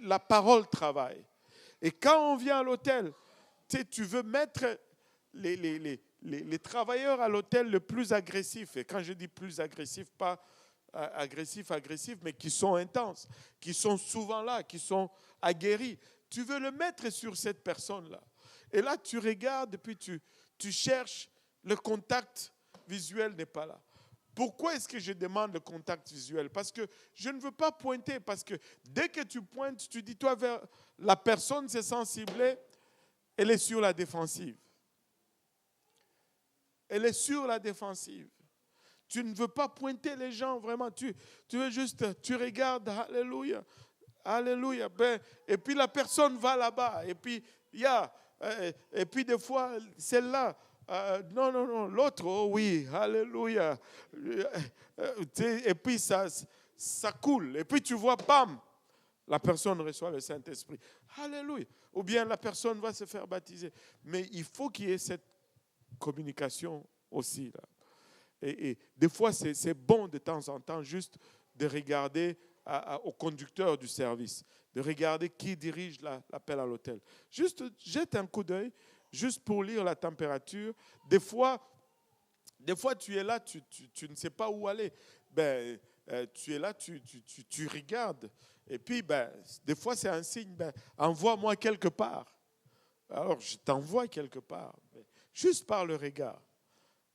la parole travaille. Et quand on vient à l'hôtel, tu sais, tu veux mettre les travailleurs à l'hôtel le plus agressif. Et quand je dis plus agressif, pas agressifs, mais qui sont intenses, qui sont souvent là, qui sont aguerris. Tu veux le mettre sur cette personne-là. Et là, tu regardes et puis tu cherches, le contact visuel n'est pas là. Pourquoi est-ce que je demande le contact visuel? Parce que je ne veux pas pointer, parce que dès que tu pointes, tu dis, toi, vers la personne se sent ciblée, elle est sur la défensive. Elle est sur la défensive. Tu ne veux pas pointer les gens, vraiment. Tu veux juste, tu regardes, alléluia, alléluia. Ben, et puis la personne va là-bas. Et puis, et puis des fois, celle-là, non, l'autre, oh oui, alléluia. Et puis ça coule. Et puis tu vois, bam, la personne reçoit le Saint-Esprit. Alléluia. Ou bien la personne va se faire baptiser. Mais il faut qu'il y ait cette communication aussi, là. Et des fois, c'est bon de temps en temps juste de regarder au conducteur du service, de regarder qui dirige l'appel à l'hôtel. Juste jette un coup d'œil, juste pour lire la température. Des fois tu es là, tu ne sais pas où aller. Ben, tu es là, tu regardes. Et puis, ben, des fois, c'est un signe, ben, envoie-moi quelque part. Alors, je t'envoie quelque part, juste par le regard.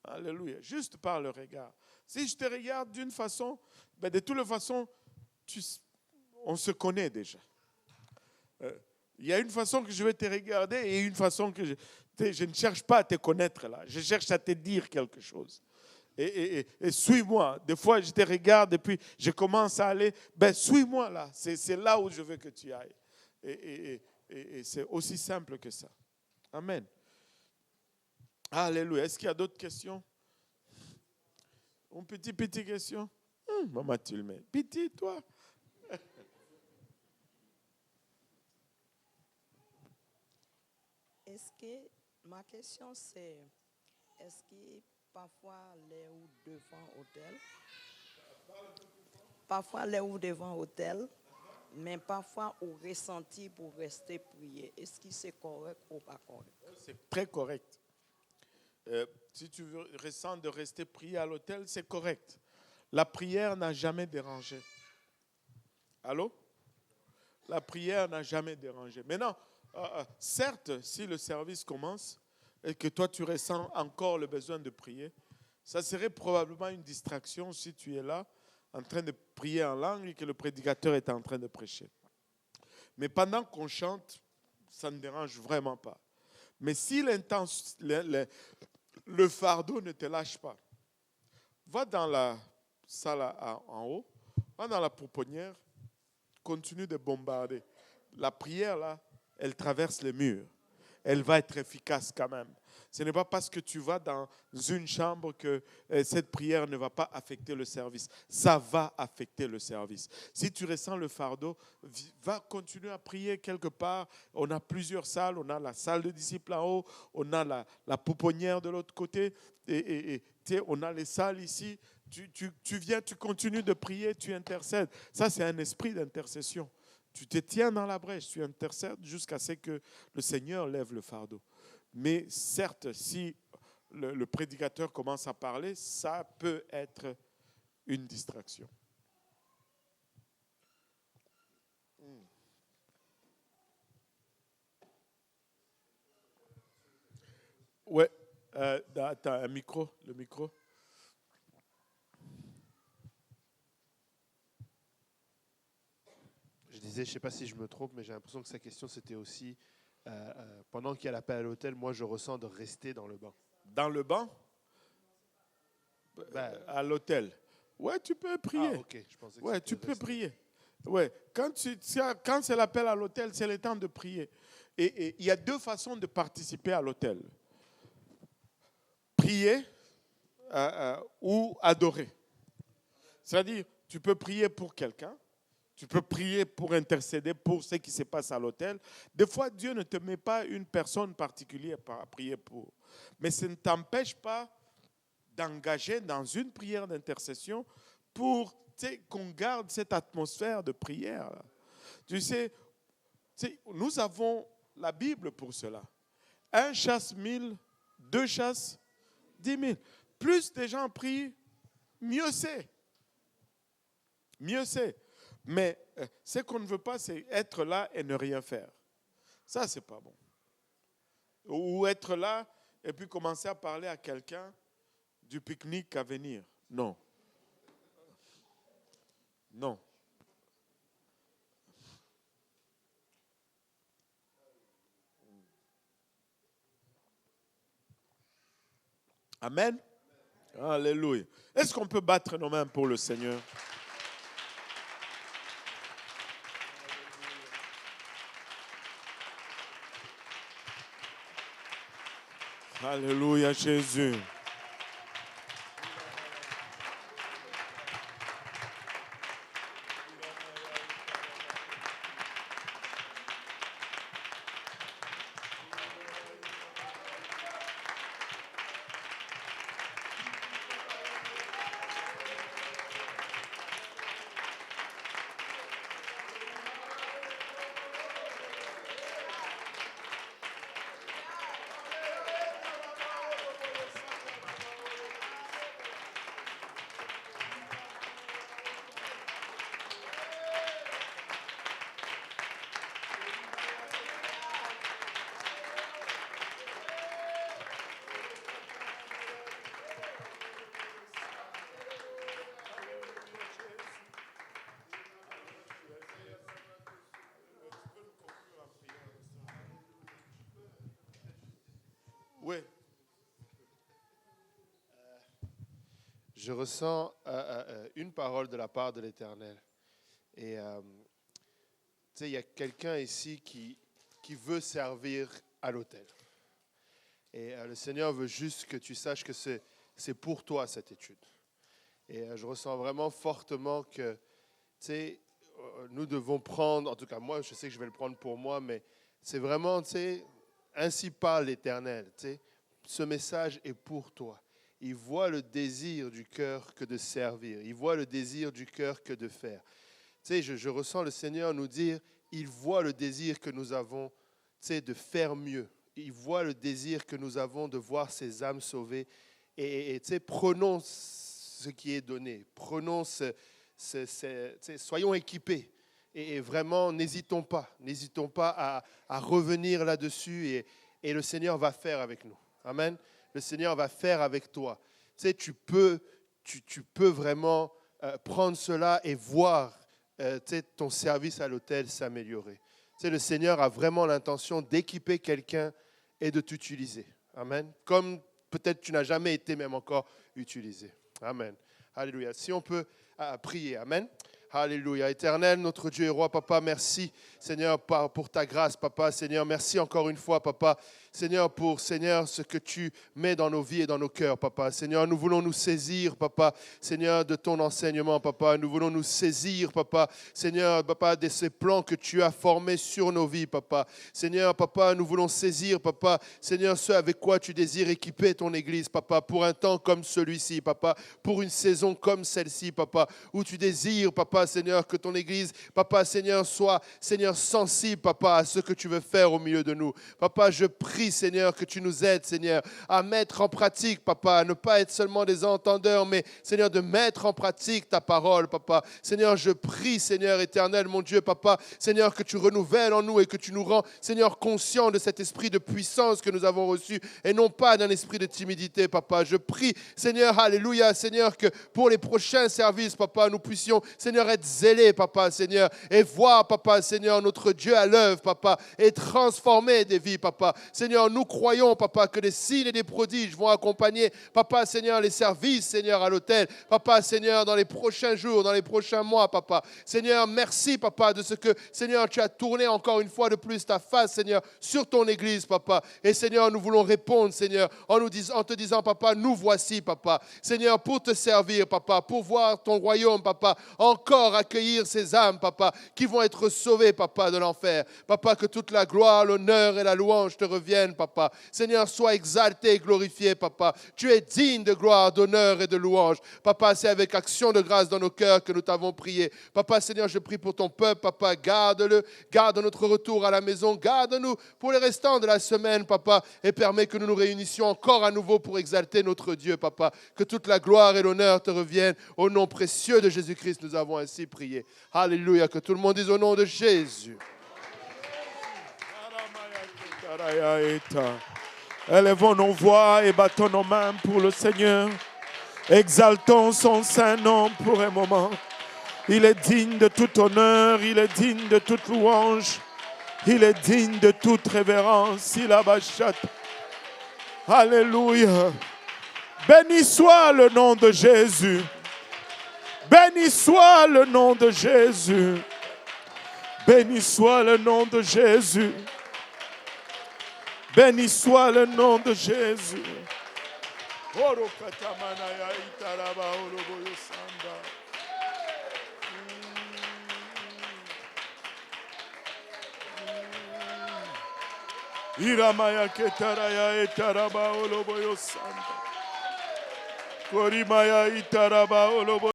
Alléluia. Juste par le regard. Si je te regarde d'une façon, ben de toute façon, on se connaît déjà. Il y a une façon que je vais te regarder et une façon que je ne cherche pas à te connaître là. Je cherche à te dire quelque chose. Et suis-moi. Des fois, je te regarde et puis je commence à aller. Ben, suis-moi là. C'est là où je veux que tu ailles. Et c'est aussi simple que ça. Amen. Alléluia. Est-ce qu'il y a d'autres questions? Une petite question? Maman, tu le mets. Petit, toi? Est-ce que, ma question c'est, est-ce que parfois les ou devant hôtel, mais parfois au ressenti pour rester prier, est-ce que c'est correct ou pas correct? C'est très correct. Si tu ressens de rester prier à l'hôtel, c'est correct. La prière n'a jamais dérangé. Allô? La prière n'a jamais dérangé. Maintenant, certes, si le service commence et que toi tu ressens encore le besoin de prier, ça serait probablement une distraction si tu es là en train de prier en langue et que le prédicateur est en train de prêcher. Mais pendant qu'on chante, ça ne dérange vraiment pas. Mais si le fardeau ne te lâche pas, va dans la salle en haut, va dans la pouponnière, continue de bombarder. La prière, là, elle traverse les murs. Elle va être efficace quand même. Ce n'est pas parce que tu vas dans une chambre que cette prière ne va pas affecter le service. Ça va affecter le service. Si tu ressens le fardeau, va continuer à prier quelque part. On a plusieurs salles. On a la salle de disciples en haut. On a la pouponnière de l'autre côté. Et on a les salles ici, tu viens, tu continues de prier, tu intercèdes. Ça, c'est un esprit d'intercession. Tu te tiens dans la brèche, tu intercèdes jusqu'à ce que le Seigneur lève le fardeau. Mais certes, si le prédicateur commence à parler, ça peut être une distraction. Ouais, tu as un micro, le micro. Je disais, je ne sais pas si je me trompe, mais j'ai l'impression que sa question, c'était aussi, pendant qu'il y a l'appel à l'hôtel, moi, je ressens de rester dans le banc. Dans le banc? À l'hôtel. Ouais, tu peux prier. Ah, ok. Je pensais que Ouais, c'était tu peux rester. prier. Ouais, quand c'est l'appel à l'hôtel, c'est le temps de prier. Et il y a deux façons de participer à l'hôtel. Prier ou adorer. C'est-à-dire, tu peux prier pour quelqu'un, tu peux prier pour intercéder pour ce qui se passe à l'hôtel. Des fois, Dieu ne te met pas une personne particulière à prier pour. Mais ça ne t'empêche pas d'engager dans une prière d'intercession pour qu'on garde cette atmosphère de prière. Tu sais, nous avons la Bible pour cela. 1 chasse 1000, 2 chasse 10 000. Plus des gens prient, mieux c'est. Mieux c'est. Mais ce qu'on ne veut pas, c'est être là et ne rien faire. Ça, c'est pas bon. Ou être là et puis commencer à parler à quelqu'un du pique-nique à venir. Non. Non. Amen. Alléluia. Est-ce qu'on peut battre nos mains pour le Seigneur? Alléluia, Jésus. Oui. Je ressens une parole de la part de l'Éternel. Et tu sais, il y a quelqu'un ici qui veut servir à l'autel. Et le Seigneur veut juste que tu saches que c'est pour toi cette étude. Et je ressens vraiment fortement que, tu sais, nous devons prendre, en tout cas moi, je sais que je vais le prendre pour moi, mais c'est vraiment, tu sais, ainsi parle l'Éternel, tu sais, ce message est pour toi. Il voit le désir du cœur que de servir. Il voit le désir du cœur que de faire. Tu sais, je ressens le Seigneur nous dire, il voit le désir que nous avons, tu sais, de faire mieux. Il voit le désir que nous avons de voir ces âmes sauvées. Et tu sais, prenons ce qui est donné. Prenons tu sais, soyons équipés. Et vraiment, n'hésitons pas à revenir là-dessus. Et le Seigneur va faire avec nous. Amen. Le Seigneur va faire avec toi. Tu sais, tu peux vraiment prendre cela et voir tu sais, ton service à l'autel s'améliorer. Tu sais, le Seigneur a vraiment l'intention d'équiper quelqu'un et de t'utiliser. Amen. Comme peut-être tu n'as jamais été même encore utilisé. Amen. Alléluia. Si on peut prier. Amen. Alléluia. Éternel, notre Dieu et roi, papa, merci, Seigneur, pour ta grâce, papa. Seigneur, merci encore une fois, papa. Seigneur, pour, Seigneur, ce que tu mets dans nos vies et dans nos cœurs, Papa. Seigneur, nous voulons nous saisir, Papa, Seigneur, de ton enseignement, Papa. Nous voulons nous saisir, Papa, Seigneur, Papa, de ces plans que tu as formés sur nos vies, Papa. Seigneur, Papa, nous voulons saisir, Papa, Seigneur, ce avec quoi tu désires équiper ton Église, Papa, pour un temps comme celui-ci, Papa, pour une saison comme celle-ci, Papa, où tu désires, Papa, Seigneur, que ton Église, Papa, Seigneur, soit, Seigneur, sensible, Papa, à ce que tu veux faire au milieu de nous. Papa, je prie, Seigneur, que tu nous aides, Seigneur, à mettre en pratique, Papa, à ne pas être seulement des entendeurs, mais, Seigneur, de mettre en pratique ta parole, Papa. Seigneur, je prie, Seigneur éternel, mon Dieu, Papa, Seigneur, que tu renouvelles en nous et que tu nous rends, Seigneur, conscients de cet esprit de puissance que nous avons reçu et non pas d'un esprit de timidité, Papa. Je prie, Seigneur, alléluia, Seigneur, que pour les prochains services, Papa, nous puissions, Seigneur, être zélés, Papa, Seigneur, et voir, Papa, Seigneur, notre Dieu à l'œuvre, Papa, et transformer des vies, Papa. Seigneur, nous croyons, Papa, que des signes et des prodiges vont accompagner, Papa, Seigneur, les services, Seigneur, à l'autel. Papa, Seigneur, dans les prochains jours, dans les prochains mois, Papa. Seigneur, merci, Papa, de ce que, Seigneur, tu as tourné encore une fois de plus ta face, Seigneur, sur ton Église, Papa. Et Seigneur, nous voulons répondre, Seigneur, en te disant, Papa, nous voici, Papa. Seigneur, pour te servir, Papa, pour voir ton royaume, Papa, encore accueillir ces âmes, Papa, qui vont être sauvées, Papa, de l'enfer. Papa, que toute la gloire, l'honneur et la louange te reviennent, Papa. Seigneur, sois exalté et glorifié, Papa. Tu es digne de gloire, d'honneur et de louange. Papa, c'est avec action de grâce dans nos cœurs que nous t'avons prié. Papa, Seigneur, je prie pour ton peuple, Papa, garde-le, garde notre retour à la maison, garde-nous pour les restants de la semaine, Papa, et permets que nous nous réunissions encore à nouveau pour exalter notre Dieu, Papa. Que toute la gloire et l'honneur te reviennent. Au nom précieux de Jésus-Christ, nous avons ainsi prié. Alléluia, que tout le monde dise au nom de Jésus. Élevons nos voix et battons nos mains pour le Seigneur. Exaltons son saint nom pour un moment. Il est digne de tout honneur, il est digne de toute louange, il est digne de toute révérence. Il a bachat. Alléluia. Béni soit le nom de Jésus. Béni soit le nom de Jésus. Béni soit le nom de Jésus. Béni soit le nom de Jésus. Iramaya ketaraya etaraba oloboyo sanda. Korimaya itaraba oloboyo.